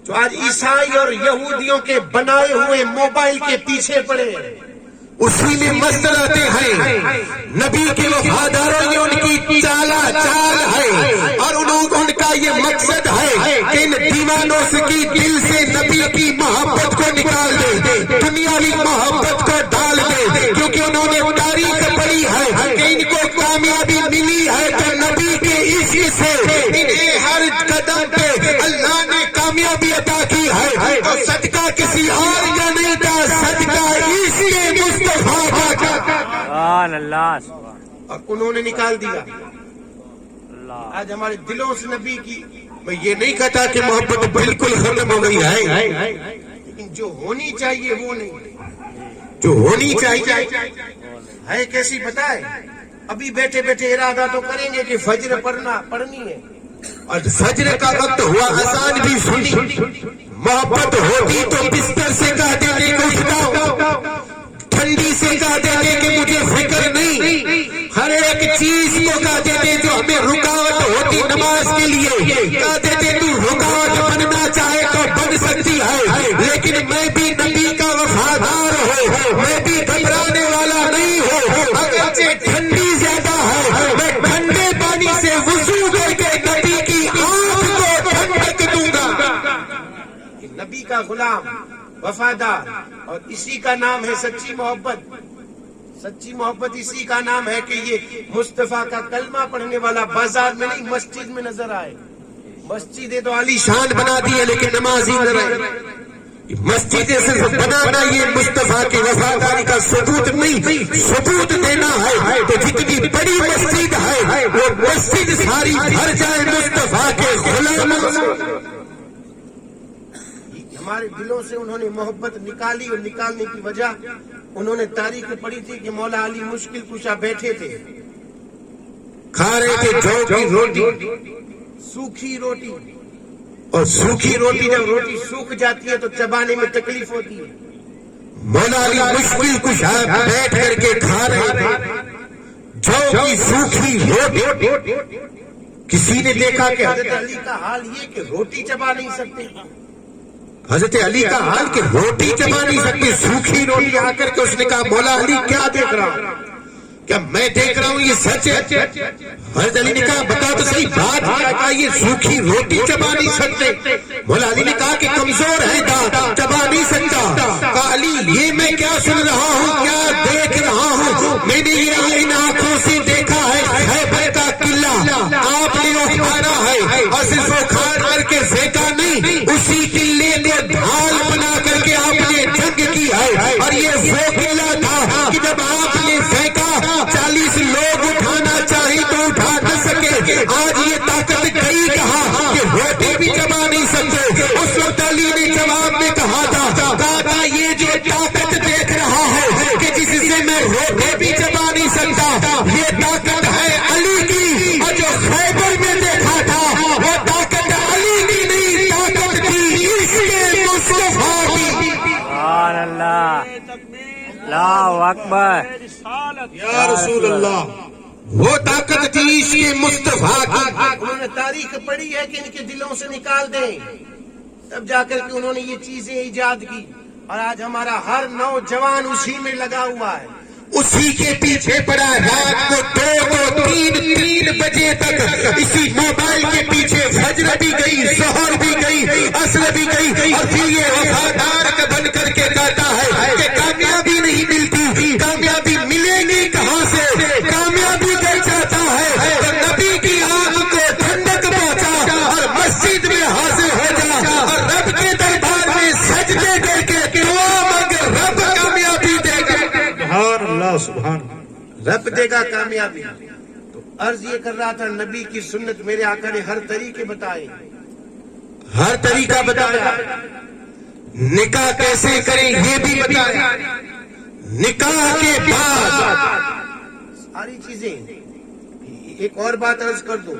جو آج عیسائی اور یہودیوں کے بنائے ہوئے موبائل کے پیچھے پڑے، اسی میں مست رہتے ہیں. نبی کے وفاداروں یہ ان کی چال ہے اور ان کا یہ مقصد ہے کہ ان دیوانوں سے کی دل سے نبی کی محبت کو نکال دے، دنیاوی محبت کو ڈال دے. کیونکہ انہوں نے تاریخ پڑھی ہے کہ ان کو کامیابی ملی ہے تو نبی کے عشق سے انہیں ہر قدم پہ اللہ نے کامیابی عطا کی ہے. تو صدقہ کسی اور کا نہیں تھا، صدقہ عشق مصطفیٰ کا. سبحان اللہ. اور انہوں نے نکال دیا. آج ہمارے دلوں سے نبی کی، میں یہ نہیں کہتا کہ محبت بالکل ختم ہو گئی ہے، لیکن جو ہونی چاہیے وہ نہیں. جو ہونی چاہیے ہے کیسی پتہ ہے؟ ابھی بیٹھے بیٹھے ارادہ تو کریں گے کہ فجر پڑھنی ہے، اور فجر کا وقت ہوا اذان بھی سنی. محبت ہوتی تو بستر سے کہہ دیتے کہ اٹھتا، ٹھنڈی سے کہہ دیتے کہ مجھے فکر نہیں، ہر ایک چیز کو کہہ دیتے جو ہمیں رکاوٹ ہوتی نماز کے لیے کہہ دیتے تو رکاوٹ بننا چاہے تو بن سکتی ہے. لیکن میں بھی نبی کا وفادار ہوں، میں بھی گھبرانے والا نہیں ہوں. اگرچہ ٹھنڈی زیادہ ہے میں ٹھنڈے پانی سے وضو کر کے نبی کی آنکھ کو ٹھنڈک دوں گا. نبی کا غلام وفادار، اور اسی کا نام ہے سچی محبت. سچی محبت اسی کا نام ہے کہ یہ مصطفیٰ کا کلمہ پڑھنے والا بازار میں نہیں مسجد میں نظر آئے. مسجدیں تو عالی شان بنا دی ہے لیکن نمازی نہ رہے. مسجد صرف بنانا یہ مصطفیٰ کی وفاداری کا ثبوت نہیں، ثبوت دینا ہے تو جتنی بڑی مسجد ہے وہ مسجد ساری بھر جائے مصطفیٰ کے غلاموں سے۔ ہمارے دلوں سے انہوں نے محبت نکالی، اور نکالنے کی وجہ انہوں نے تاریخ پڑھی تھی کہ مولا علی مشکل کشا بیٹھے تھے، کھا رہے تھے جو کی روٹی، سوکھی روٹی، اور سوکھی روٹی جب روٹی سوکھ جاتی ہے تو چبانے میں تکلیف ہوتی ہے۔ مولا علی مشکل کشا بیٹھ کر کے کھا رہے تھے جو کی سوکھی روٹی۔ کسی نے دیکھا کہ حضرت علی کا حال یہ کہ روٹی چبا نہیں سکتے، حضرت علی کا حال کہ روٹی چبا نہیں سکتے، سوکھی روٹی آ کر کے اس نے کہا مولا علی کیا دیکھ رہا ہوں، کیا میں دیکھ رہا ہوں یہ سچ ہے؟ حضرت علی نے کہا بتا تو صحیح بات کیا؟ کہا یہ سوکھی روٹی چبا نہیں سکتے۔ مولا علی نے کہا کہ کمزور ہے دانت، چبا نہیں سکتا۔ کہا علی یہ میں کیا سن رہا ہوں، کیا دیکھ رہا ہوں؟ میں نے یہ ان آنکھوں سے دیکھا ہے خیبر کا قلعہ آپ نے اٹھانا ہے، اور صرف اکھاڑ کر کے پھینکا نہیں، اسی قلعے کو ڈھال بنا کر کے آپ نے جنگ کی ہے، اور یہ وہ قلعہ تھا کہ جب آپ نے پھینکا 40 لوگ اٹھانا چاہے تو اٹھا نہ سکے۔ آج یہ طاقت گئی کہاں کہ روٹی بھی چبا نہیں سکتے۔ اس وقت علی نے جواب میں کہا تھا یہ جو طاقت دیکھ رہا ہے کہ جس سے میں روٹی بھی چبا نہیں سکتا، یہ طاقت ہے علی کی، اور جو خیبر میں دیکھا تھا وہ طاقت علی کی نہیں، طاقت تھی اس کے مصطفیٰ کی۔ سبحان اللہ، اللہ اکبر، یا رسول اللہ، وہ طاقت تھی اس کے مصطفیٰ کی۔ انہوں نے تاریخ پڑھی ہے کہ ان کے دلوں سے نکال دیں، تب جا کر کے انہوں نے یہ چیزیں ایجاد کی، اور آج ہمارا ہر نوجوان اسی میں لگا ہوا ہے، اسی کے پیچھے پڑا، رات کو 2 3 بجے تک اسی موبائل کے پیچھے، فجر بھی گئی، ظہر بھی گئی، عصر بھی گئی، اور پھر یہ وفادار بن کر کے کہتا ہے کہ کامیابی نہیں ملتی، کامیابی ملے گی کہاں سے؟ کامیابی دے جاتا ہے تو نبی کی آنکھ کو ٹھنڈک پہنچا، اور مسجد میں حاضر ہو جا، اور رب کے دربار میں سجدے دے کے دعا مانگ، رب کامیابی دے گا۔ سبحان اللہ، سبحان اللہ۔ رب دے گا کامیابی۔ تو عرض یہ کر رہا تھا نبی کی سنت میرے آقا نے ہر طریقے بتائے، ہر طریقہ بتایا، نکاح کیسے کریں یہ بھی بتایا، نکاح کے بعد ساری چیزیں۔ ایک اور بات عرض کر دوں،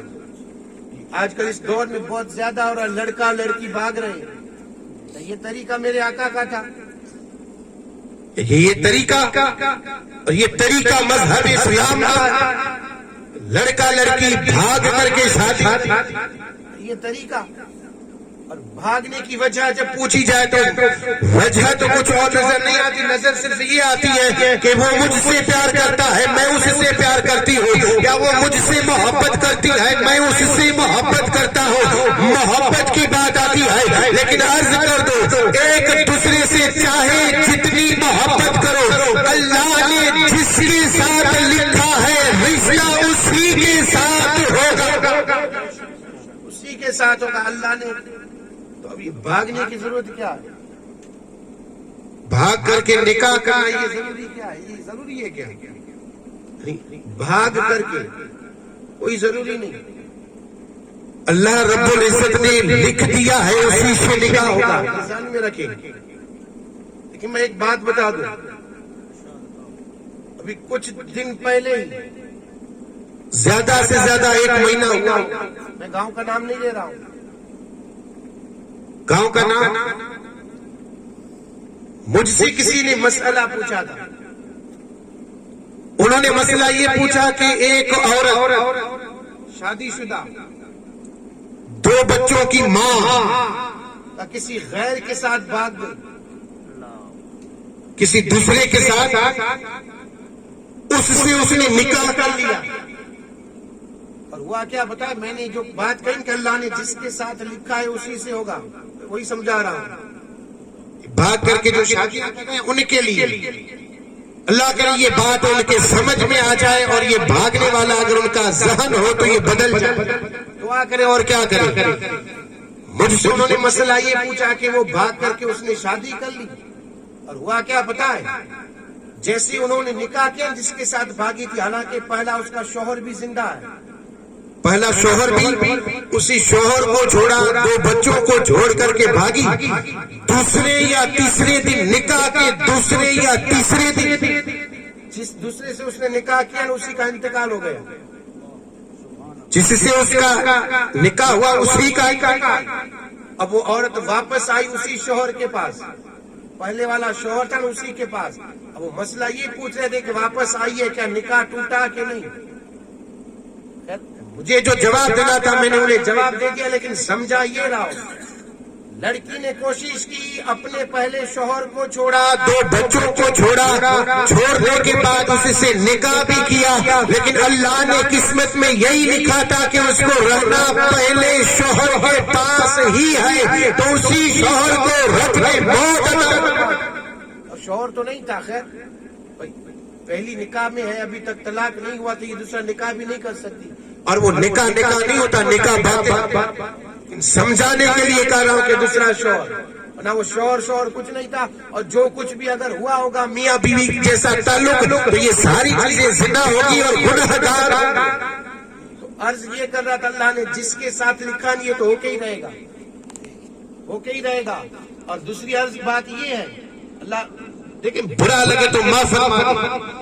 آج کل اس دور میں بہت زیادہ ہو رہا، لڑکا لڑکی بھاگ رہے ہیں، یہ طریقہ میرے آقا کا تھا، یہ طریقہ، اور یہ طریقہ مذہب اسلام کا، لڑکا لڑکی بھاگ کر کے شادی، یہ طریقہ۔ اور بھاگنے کی وجہ جب پوچھی جائے تو وجہ تو کچھ اور نظر نہیں آتی، نظر صرف یہ آتی ہے کہ وہ مجھ سے پیار کرتا ہے، میں اس سے پیار کرتی ہوں، یا وہ مجھ سے محبت کرتی ہے، میں اس سے محبت کرتا ہوں، محبت کی بات آتی ہے۔ لیکن عرض کر دو، ایک دوسرے سے چاہے جتنی محبت کرو، اللہ نے جس کے ساتھ لکھا ہے رشتہ اسی کے ساتھ ہوگا، اسی کے ساتھ ہوگا اللہ نے۔ تو اب یہ بھاگنے کی ضرورت کیا ہے؟ بھاگ کر کے نکاح کرنا یہ ضروری کیا ہے؟ یہ ضروری ہے کیا؟ بھاگ کر کے کوئی ضروری نہیں، اللہ رب العزت نے لکھ دیا ہے اسی سے نکاح ہوگا۔ ذہن میں رکھیں۔ لیکن میں ایک بات بتا دوں، ابھی کچھ دن پہلے ہی، زیادہ سے زیادہ 1 مہینہ ہوا، میں گاؤں کا نام نہیں لے رہا ہوں، گاؤں کا نام، مجھ سے کسی نے مسئلہ پوچھا تھا، انہوں نے مسئلہ یہ پوچھا کہ ایک عورت شادی شدہ 2 بچوں کی ماں کا کسی غیر کے ساتھ بھاگ گئی، کسی دوسرے کے ساتھ، اس سے اس نے نکاح کر لیا، اور ہوا کیا بتایا؟ میں نے جو بات کہی کہ اللہ نے جس کے ساتھ لکھا ہے اسی سے ہوگا، وہی سمجھا رہا ہوں۔ بھاگ کر کے جو شادیاں کر رہے ہیں ان کے لیے، اللہ کرے یہ بات ان کے سمجھ میں آ جائے، اور یہ بھاگنے والا اگر ان کا ذہن ہو تو یہ بدل جائے، دعا کرے اور کیا کرے۔ مجھ سے انہوں نے مسئلہ یہ پوچھا کہ وہ بھاگ کر کے اس نے شادی کر لی، اور ہوا کیا پتا ہے، جیسے انہوں نے نکاح کیا جس کے ساتھ بھاگی تھی، حالانکہ پہلا اس کا شوہر بھی زندہ ہے، پہلا شوہر بھی اسی شوہر کو چھوڑا، 2 بچوں کو چھوڑ کر کے بھاگی، دوسرے یا تیسرے دن نکاح کے دوسرے یا تیسرے دن جس دوسرے سے اس نے نکاح کیا اسی کا انتقال ہو گیا، جس سے اس کا نکاح ہوا اسی کا انتقال۔ اب وہ عورت واپس آئی اسی شوہر کے پاس، پہلے والا شوہر تھا اسی کے پاس، اب وہ مسئلہ یہ پوچھ رہے تھے کہ واپس آئی ہے کیا نکاح ٹوٹا کہ نہیں؟ مجھے جو جواب دینا تھا میں نے انہیں جواب دے دیا، لیکن سمجھا یہ رہا ہوں، لڑکی نے کوشش کی، اپنے پہلے شوہر کو چھوڑا، 2 بچوں کو چھوڑا، چھوڑنے کے بعد اس سے نکاح بھی کیا، لیکن اللہ نے قسمت میں یہی لکھا تھا کہ اس کو رہنا پہلے شوہر کے پاس ہی ہے، تو اسی شوہر کو رکھنے موت عطا۔ شوہر تو نہیں تھا، خیر پہلی نکاح میں ہے، ابھی تک طلاق نہیں ہوا تو یہ دوسرا نکاح بھی نہیں کر سکتی، اور وہ نکاح نہیں ہوتا، نکاح بات سمجھانے کے لیے کہہ رہا ہوں کہ دوسرا شوہر، نہ وہ شوہر کچھ نہیں تھا، اور جو کچھ بھی اگر ہوا ہوگا میاں بیوی جیسا تعلق تو یہ ساری چیزیں زنا ہوگی اور گنہگار۔ تو عرض یہ کر رہا تھا اللہ نے جس کے ساتھ لکھا نہیں ہے تو ہو کے ہی رہے گا، ہو کے ہی رہے گا۔ اور دوسری عرض بات یہ ہے، اللہ لیکن برا لگے تو معاف فرما،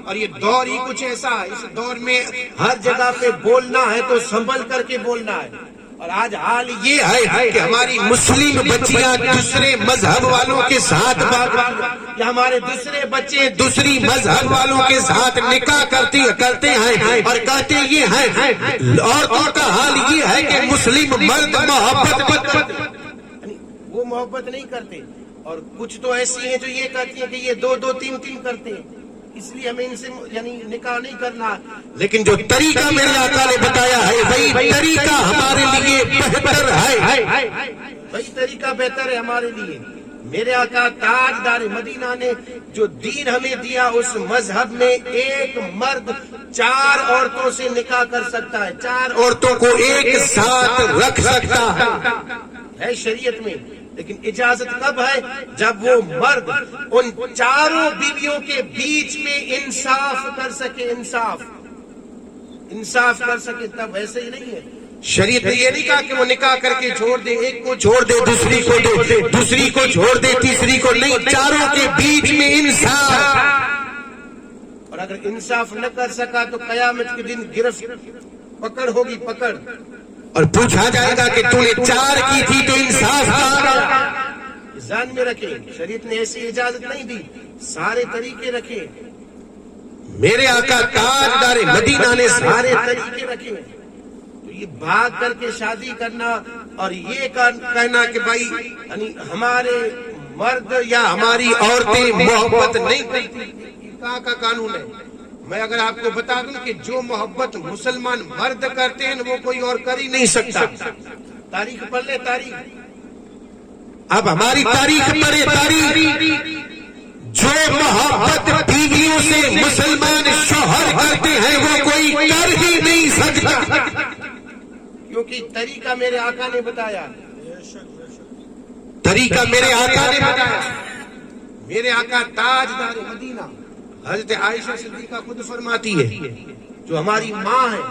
اور یہ دور ہی کچھ ایسا، اس دور میں ہر جگہ پہ بولنا ہے تو سنبھل کر کے بولنا ہے، اور آج حال یہ ہے کہ ہماری مسلم بچیاں دوسرے مذہب والوں کے ساتھ یا ہمارے دوسرے بچے دوسری مذہب والوں کے ساتھ نکاح کرتے ہیں اور کہتے یہ ہیں، عورتوں کا حال یہ ہے کہ مسلم مرد محبت وہ محبت نہیں کرتے، اور کچھ تو ایسی ہیں جو یہ کہتی ہیں کہ یہ 2 3 کرتے ہیں، اس لیے ہمیں ان سے یعنی نکاح نہیں کرنا۔ لیکن جو طریقہ میرے آقا نے بتایا ہے وہی طریقہ ہمارے لیے بہتر ہے، وہی طریقہ بہتر ہے ہمارے لیے۔ میرے آقا تاجدار مدینہ نے جو دین ہمیں دیا، اس مذہب میں ایک مرد 4 عورتوں سے نکاح کر سکتا ہے، 4 عورتوں کو ایک ساتھ رکھ سکتا ہے شریعت میں، لیکن اجازت کب ہے؟ جب وہ مرد ان 4 بیویوں کے بیچ میں انصاف کر سکے، انصاف کر سکے، تب ویسے ہی نہیں ہے۔ شریعت نے یہ نہیں کہا کہ وہ نکاح کر کے چھوڑ دے، ایک کو چھوڑ دے دوسری کو دے، دوسری کو چھوڑ دے تیسری کو، نہیں، 4 کے بیچ میں انصاف۔ اور اگر انصاف نہ کر سکا تو قیامت کے دن گرفت پکڑ ہوگی، پکڑ، اور پوچھا جائے گا کہ تو نے 4 کی تھی تو انصاف کہاں؟ ذہن میں رکھے، شریعت نے ایسی اجازت نہیں دی، سارے طریقے رکھے، میرے آقا تاجدار مدینہ نے سارے طریقے رکھے۔ تو یہ بھاگ کر کے شادی کرنا اور یہ کہنا کہ بھائی یعنی ہمارے مرد یا ہماری عورتیں محبت نہیں کرتی، کہاں کا قانون ہے؟ میں اگر آپ کو بتا دوں کہ جو محبت مسلمان مرد کرتے ہیں وہ کوئی اور کر ہی نہیں سکتا۔ تاریخ پڑھ لے، تاریخ، اب ہماری تاریخ پڑھے، تاریخ، جو محبت بیویوں سے مسلمان شوہر کرتے ہیں وہ کوئی کر ہی نہیں سکتا، کیونکہ طریقہ میرے آقا نے بتایا، طریقہ میرے آقا نے بتایا۔ میرے آقا تاجدار مدینہ حضرت عائشہ صدیقہ خود فرماتی ہے، جو ہماری ماں ہے،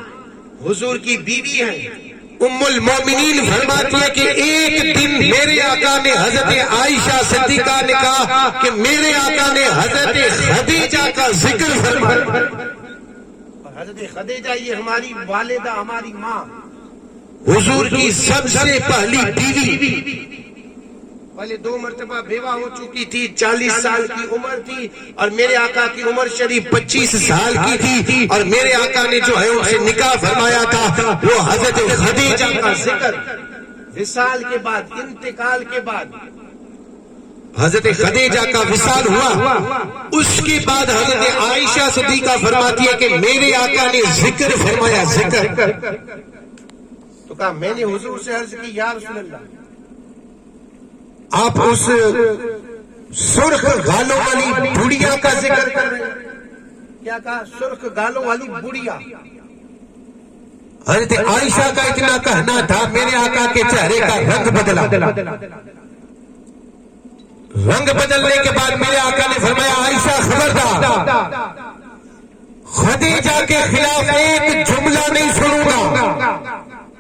حضور کی بیوی ہے، ام المومنین فرماتی ہے کہ ایک دن میرے آقا نے حضرت عائشہ صدیقہ نے کہا کہ میرے آقا نے حضرت خدیجہ کا ذکر فرمایا، اور حضرت خدیجہ یہ ہماری والدہ، ہماری ماں، حضور کی سب سے پہلی بیوی، پہلے 2 مرتبہ بیوہ ہو چکی تھی، 40 سال کی عمر تھی، اور میرے آقا کی عمر شریف 25 سال کی تھی، اور میرے آقا نے جو ہے ان سے نکاح فرمایا تھا، وہ حضرت خدیجہ کا ذکر وصال کے بعد، انتقال کے بعد حضرت خدیجہ کا وصال ہوا، اس کے بعد حضرت عائشہ صدیقہ فرماتی ہے کہ میرے آقا نے ذکر فرمایا، ذکر، تو کہا میں نے حضور سے عرض کی یا رسول اللہ آپ اس سرخ گالوں والی بڑھیا کا ذکر کر رہے ہیں؟ کیا کہا؟ سرخ گالوں والی بڑھیا۔ حضرت عائشہ کا اتنا کہنا تھا میرے آقا کے چہرے کا رنگ بدلا. رنگ بدلنے کے بعد میرے آقا نے فرمایا عائشہ خبردار، خدیجہ کے خلاف ایک جملہ نہیں سنوں گا.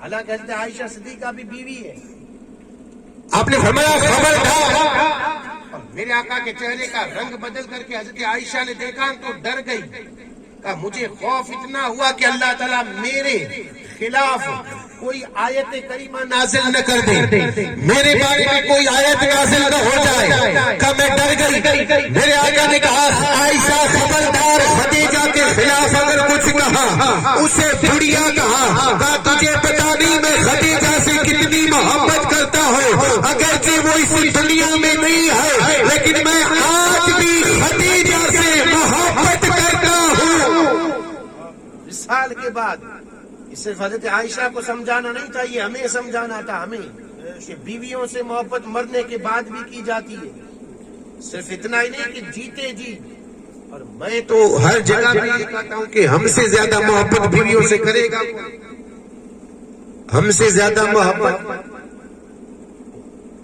حالانکہ حضرت عائشہ صدیقہ بھی بیوی ہے. آپ نے فرمایا خبردار. اور میرے آقا کے چہرے کا رنگ بدل کر کے حضرت عائشہ نے دیکھا تو ڈر گئی. کہا مجھے خوف اتنا ہوا کہ اللہ تعالیٰ میرے خلاف کوئی آیت کریمہ نازل نہ کر دے، میرے بارے میں کوئی آیت نازل نہ ہو جائے. کہ میں ڈر گئی. میرے آقا نے کہا عائشہ خبردار، خدیجہ کے خلاف اگر کچھ کہا اسے بڑھیا کہا. کہا تجھے پتا نہیں میں خدیجہ سے کتنی محبت کرتا ہوں، اگرچہ وہ اس دنیا میں نہیں ہے لیکن میں آج بھی خدیجہ سے محبت کرتا ہوں. سال کے بعد صرف حضرت عائشہ کو سمجھانا نہیں تھا، یہ ہمیں سمجھانا تھا. ہمیں بیویوں سے محبت مرنے کے بعد بھی کی جاتی ہے. صرف اتنا ہی نہیں کہ جیتے جی. اور میں تو ہر جگہ میں یہ کہتا ہوں کہ ہم سے زیادہ محبت بیویوں سے کرے گا. ہم سے زیادہ محبت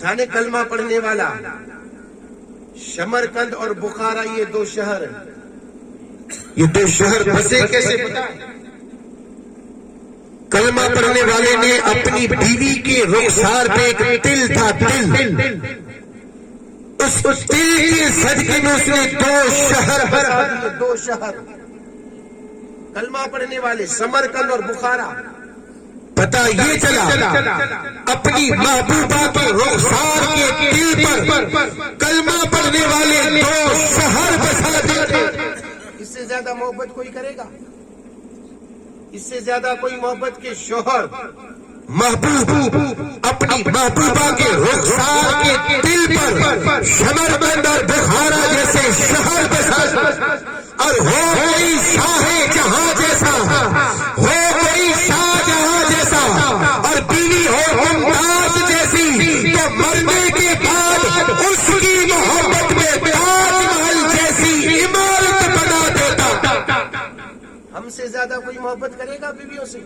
تھا نے کلمہ پڑھنے والا. شمرکند اور بخارا یہ دو شہر ہیں. یہ دو شہر بسے کیسے پتا؟ کلمہ پڑھنے والے نے اپنی بیوی کے رخسار پہ ایک تل تھا، تل. اس تل کے صدقے میں اس نے دو شہر کلمہ پڑھنے والے سمرکند اور بخارا. پتا یہ چلا اپنی محبوبہ کے رخسار کے تل پر کلمہ پڑھنے والے دو شہر بسا دیتے. اس سے زیادہ محبت کوئی کرے گا؟ اس سے زیادہ کوئی محبت کے شوہر محبوب اپنی محبوبہ کے رخسار کے دل پر شمرکند اور بخارا جیسے شہر بسا. اور ہو کوئی شاہ جہاں جیسا، ہو کوئی شاہ جہاں جیسا اور بیوی ہو ممتاز جیسی، تو مرنے کے بعد اس کی محبت میں تاج محل جیسی عمارت بنا دیتا. ہم سے زیادہ کوئی محبت کرے گا بیویوں سے؟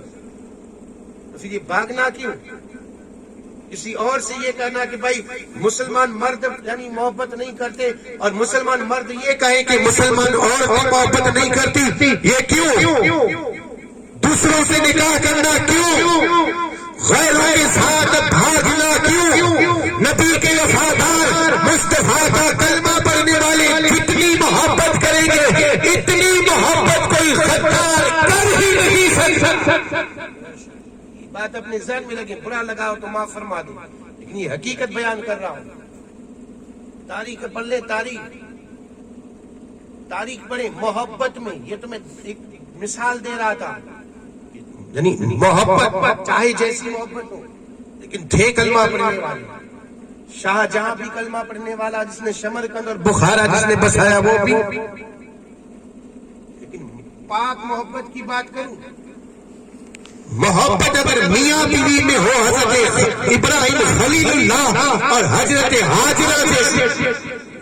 تو پھر یہ بھاگنا کیوں؟ کسی اور سے یہ کہنا کہ بھائی مسلمان مرد یعنی محبت نہیں کرتے، اور مسلمان مرد یہ کہیں کہ مسلمان عورت محبت نہیں کرتی، یہ کیوں؟ دوسروں سے نکاح کرنا کیوں؟ غیروں کے ساتھ بھاگنا کیوں؟ نبی کے وفادار مصطفیٰ کا کلمہ پڑھنے والے کتنی محبت کریں گے؟ اتنی محبت کوئی غدار کر ہی نہیں سکتا. بات اپنے ذہن میں لگے، برا لگا ہو تو معاف فرما دو، لیکن یہ حقیقت بیان کر رہا ہوں. تاریخ پڑھ لے، تاریخ پڑھے. محبت میں یہ تو میں ایک مثال دے رہا تھا، یعنی محبت چاہے جیسی محبت ہو لیکن تھے کلمہ پڑھنے والے. شاہ جہاں بھی کلمہ پڑھنے والا، جس نے شمرکند اور بخارا جس نے بسایا وہ بھی. لیکن پاک محبت کی بات کروں، محبت اگر میاں بیوی میں ہو حضرت ابراہیم خلیل اللہ اور حضرت ہاجرہ جیسے،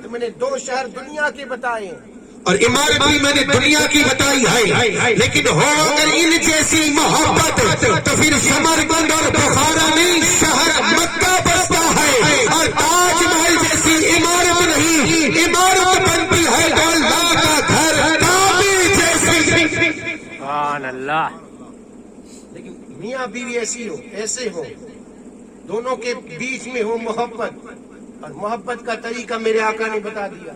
تو میں نے دو شہر دنیا کے بتائے ہیں اور عمارت بھی میں نے دنیا کی بتائی ہے، لیکن ہو اگر ان جیسی محبت تو پھر سمرقند اور بخارا نہیں شہر مکہ بستا ہے، اور تاج محل جیسی عمارت نہیں عمارت بنتی ہے تو اللہ کا گھر کعبے جیسی. سبحان اللہ. لیکن میاں بیوی ایسے ہو دونوں کے بیچ میں ہو محبت، اور محبت کا طریقہ میرے آقا نے بتا دیا.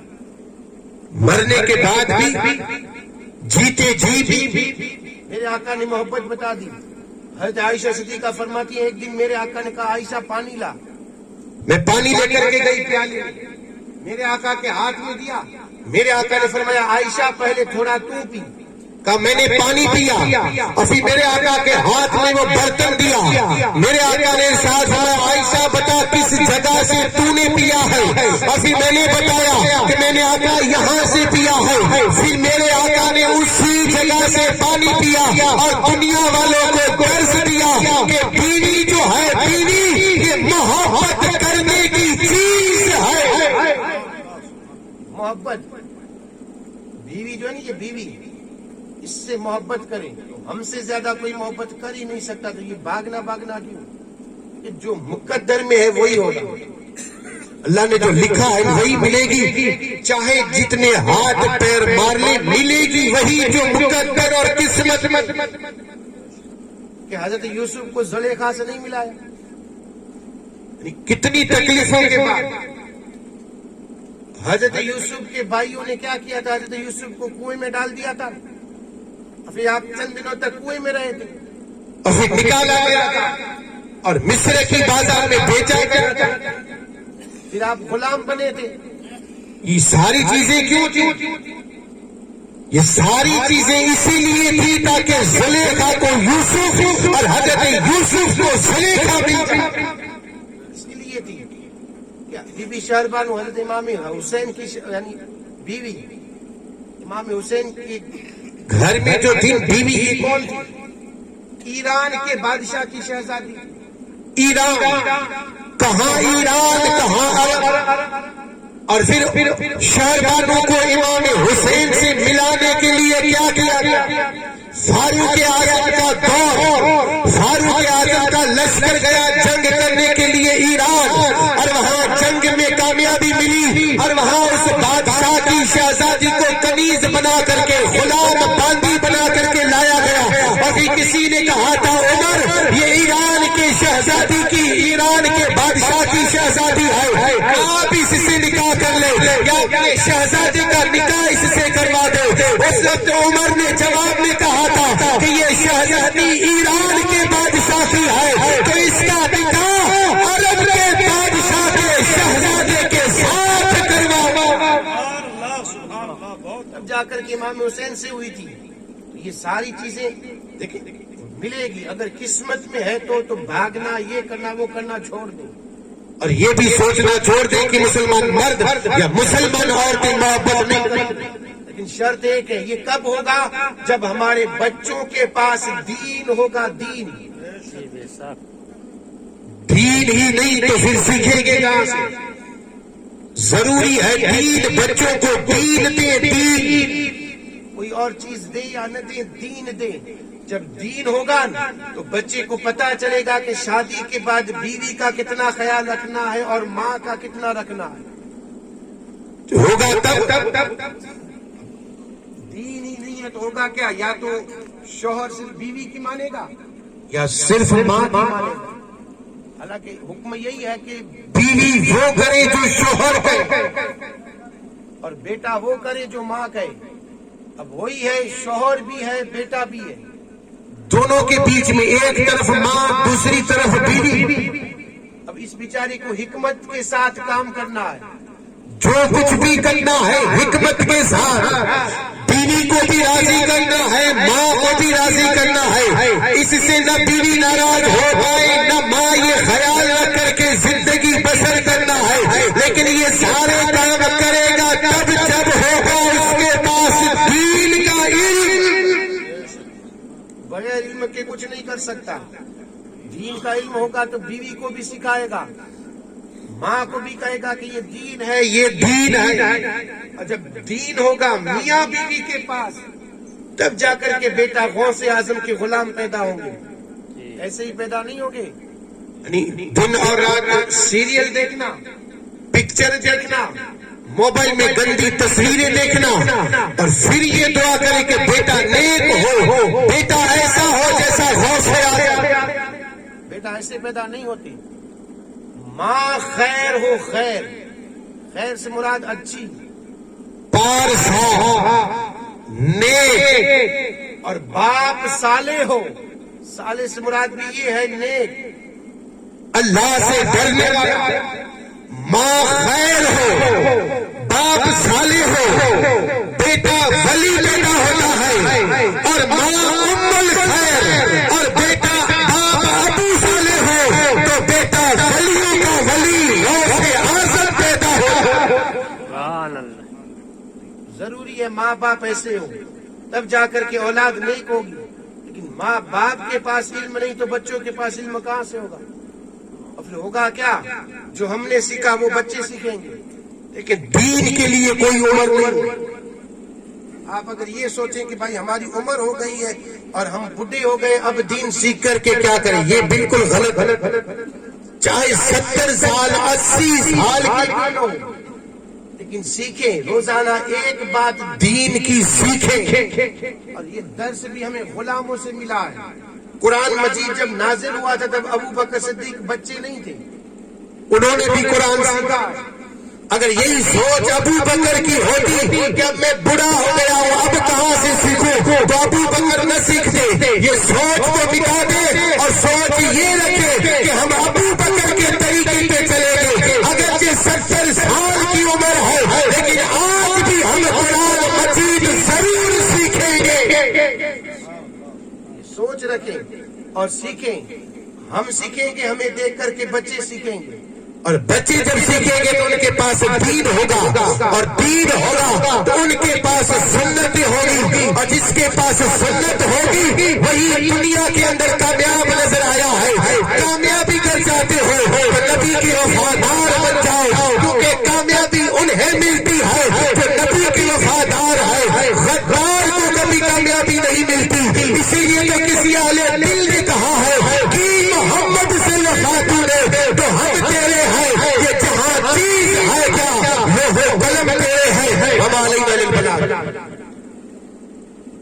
مرنے کے بعد بھی جیتے جی بھی میرے آقا نے محبت بتا دی. حضرت عائشہ صدیقہ فرماتی ہے ایک دن میرے آقا نے کہا عائشہ پانی لا. میں پانی لے کر کے گئی پیالے میرے آقا کے ہاتھ میں دیا. میرے آقا نے فرمایا عائشہ پہلے تھوڑا تو پی. کہا میں نے پانی پیا اور پھر میرے آقا کے ہاتھ میں وہ برتن دیا. میرے آقا نے ارشاد فرمایا عائشہ بتا کس جگہ سے تو نے پیا ہے، اور پھر میں نے بتایا کہ میں نے آقا یہاں سے پیا ہے. پھر میرے آقا نے اسی جگہ سے پانی پیا اور دنیا والوں کو درس دیا کہ بیوی جو ہے بیوی یہ محبت کرنے کی چیز ہے. محبت بیوی جو ہے نا، یہ بیوی اس سے محبت کریں. ہم سے زیادہ کوئی محبت کر ہی نہیں سکتا. تو یہ بھاگنا کیوں؟ کہ جو مقدر میں ہے وہی ہوگا. اللہ نے جو لکھا ہے وہی ملے گی، چاہے جتنے ہاتھ پیر مار لے ملے گی وہی جو مقدر اور قسمت. کہ حضرت یوسف کو زلیخا سے نہیں ملایا؟ کتنی تکلیفوں کے بعد حضرت یوسف کے بھائیوں نے کیا کیا تھا؟ حضرت یوسف کو کنویں میں ڈال دیا تھا. پھر آپ چند دنوں تک کنویں میں رہے تھے، اور پھر نکالا گیا تھا اور مصر کی بازار میں بیچا گیا تھا. پھر آپ غلام بنے تھے. یہ ساری چیزیں کیوں تھی؟ یہ ساری چیزیں اسی لیے تھی تاکہ زلیخا کو یوسف اور حضرت یوسف کو زلیخا مل جائے. اس کے لیے تھی. کیا بی بی شہربانو حضرت امام حسین کی یعنی بیوی امام حسین کی گھر میں جو تھی بیوی کی کون تھی؟ ایران کے بادشاہ کی شہزادی. ایران کہاں عرب. اور پھر شہربانو کو امام حسین سے ملانے کے لیے کیا کیا گیا؟ فاروق اعظم کا دور، فاروق اعظم کا لشکر گیا جنگ کرنے کے لیے ایران، اور وہاں جنگ میں کامیابی ملی، اور وہاں اس بادشاہ کی شہزادی کو کنیز بنا کر کے غلام باندی بنا کر کے لایا گیا. اور پھر کسی نے کہا تھا عمر یہ ایران کے شہزادی کی، ایران کے بادشاہ کی شہزادی ہے، آپ اس سے نکاح کر لیں یا اپنے شہزادی کا نکاح اس سے کروا دو. اس وقت عمر نے جواب میں کہا تھا کہ یہ شہزادی ایران کے بادشاہ کی ہے تو اس کا نکاح عرب کے بادشاہ کے شہزادے کے ساتھ کرواؤ. تب جا کر کے امام حسین سے ہوئی تھی. یہ ساری چیزیں دیکھیں ملے گی. اگر قسمت میں ہے تو بھاگنا، یہ کرنا وہ کرنا چھوڑ دو. اور یہ بھی سوچنا چھوڑ دیں کہ مسلمان مرد یا مسلمان عورتیں محبت نہیں کریں. لیکن شرط ایک ہے، یہ کب ہوگا؟ جب ہمارے بچوں کے پاس دین ہوگا. دین ہی نہیں تو پھر سیکھیں گے کہاں سے؟ ضروری ہے دین، بچوں کو دین دیں. دین کوئی اور چیز دے یا نہ دے، دین دے. جب دین ہوگا نا تو بچے کو پتا چلے گا کہ شادی کے بعد بیوی کا کتنا خیال رکھنا ہے اور ماں کا کتنا رکھنا ہے. ہوگا تب دین ہی نہیں ہے تو ہوگا کیا؟ یا تو شوہر صرف بیوی کی مانے گا یا صرف ماں کی مانے گا. حالانکہ حکم یہی ہے کہ بیوی وہ کرے جو شوہر کرے اور بیٹا وہ کرے جو ماں کہے. اب وہی ہے، شوہر بھی ہے بیٹا بھی ہے. دونوں کے بیچ میں ایک طرف ماں دوسری طرف بیوی. اب اس بیچارے کو حکمت کے ساتھ کام کرنا ہے. جو کچھ بھی کرنا ہے حکمت کے ساتھ. بیوی کو بھی راضی کرنا ہے، ماں کو بھی راضی کرنا ہے. اس سے نہ بیوی ناراض ہو پائے نہ ماں یہ خیال رکھ کر کے زندگی بسر کرنا ہے. لیکن یہ سارے کام کرے گا تب جب ہوگا اس کے پاس دین کا علم. بغیر علم کے کچھ نہیں کر سکتا. دین کا علم ہوگا تو بیوی کو بھی سکھائے گا، ماں کو بھی کہے گا کہ یہ دین ہے، یہ دین ہے. اور جب دین ہوگا میاں بیوی کے پاس تب جا کر کے بیٹا غوث اعظم کے غلام پیدا ہوں گے. ایسے ہی پیدا نہیں ہوں گے. دن اور رات سیریل دیکھنا، پکچر دیکھنا، موبائل میں گندی تصویریں دیکھنا اور پھر یہ دعا کرے کہ بیٹا نیک ہو، بیٹا ایسا ہو جیسا غوث اعظم. بیٹا ایسے پیدا نہیں ہوتے. ماں خیر ہو، خیر، خیر سے مراد اچھی، پارسا نیک، اور باپ صالح ہو. صالح سے مراد بھی یہ ہے نیک، اللہ سے ڈرنے والا. ماں خیر ہو، باپ صالح ہو، بیٹا ولی پیدا ہوتا ہے. اور ماں ام الخیر اور بیٹا باپ ابو صالح ہو تو بیٹا ولیوں کا ولی غوث اعظم پیدا ہو. سبحان اللہ. ضروری ہے ماں باپ ایسے ہو تب جا کر کے اولاد نیک ہوگی. لیکن ماں باپ کے پاس علم نہیں تو بچوں کے پاس علم کہاں سے ہوگا؟ اور پھر ہوگا کیا؟ جو ہم نے سیکھا وہ بچے سیکھیں گے. لیکن دین کے لیے کوئی عمر نہیں. آپ اگر یہ سوچیں کہ بھائی ہماری عمر ہو گئی ہے اور ہم بڈھے ہو گئے اب دین سیکھ کر کے کیا کریں، یہ بالکل غلط۔ چاہے 70 سال 80 سال کی ہو، لیکن سیکھیں، روزانہ ایک بات دین کی سیکھیں۔ اور یہ درس بھی ہمیں غلاموں سے ملا ہے۔ قرآن مجید جب نازل ہوا تھا تب ابو بکر صدیق بچے نہیں تھے، انہوں نے بھی قرآن سیکھا۔ اگر یہی سوچ ابو بکر کی ہوتی کہ اب میں بڑا ہو گیا ہوں اب کہاں سے سیکھوں، تو ابو بکر نہ سیکھتے۔ یہ سوچ کو مٹا دے اور سوچ یہ رکھے کہ ہم ابو بکر کے طریقے پہ چلے گئے۔ اگرچہ 70 سال کی عمر ہے لیکن آج بھی ہم قرآن مجید ضرور سیکھیں گے۔ سوچ رکھیں اور سیکھیں۔ ہم سیکھیں گے، ہمیں دیکھ کر کے بچے سیکھیں گے، اور بچے جب سیکھیں گے تو ان کے پاس دین ہوگا، اور دین ہوگا تو ان کے پاس سنت ہوگی، اور جس کے پاس سنت ہوگی وہی دنیا کے اندر کامیاب نظر آیا ہے۔ کامیابی کر جاتے ہو تو نبی کے وفادار بن جاؤ، کیونکہ کامیابی انہیں ملتی ہے جو نبی کے وفادار ہے۔ غدار کو کبھی کامیابی نہیں ملتی، اسی لیے تو کسی اہل دل نے کہا ہے کہ محمد سے وفا تو نے تو ہم تیرے ہیں، یہ جہاں چیز ہے کیا وہ قلم تیرے ہے، ہم علینا للبلاغ۔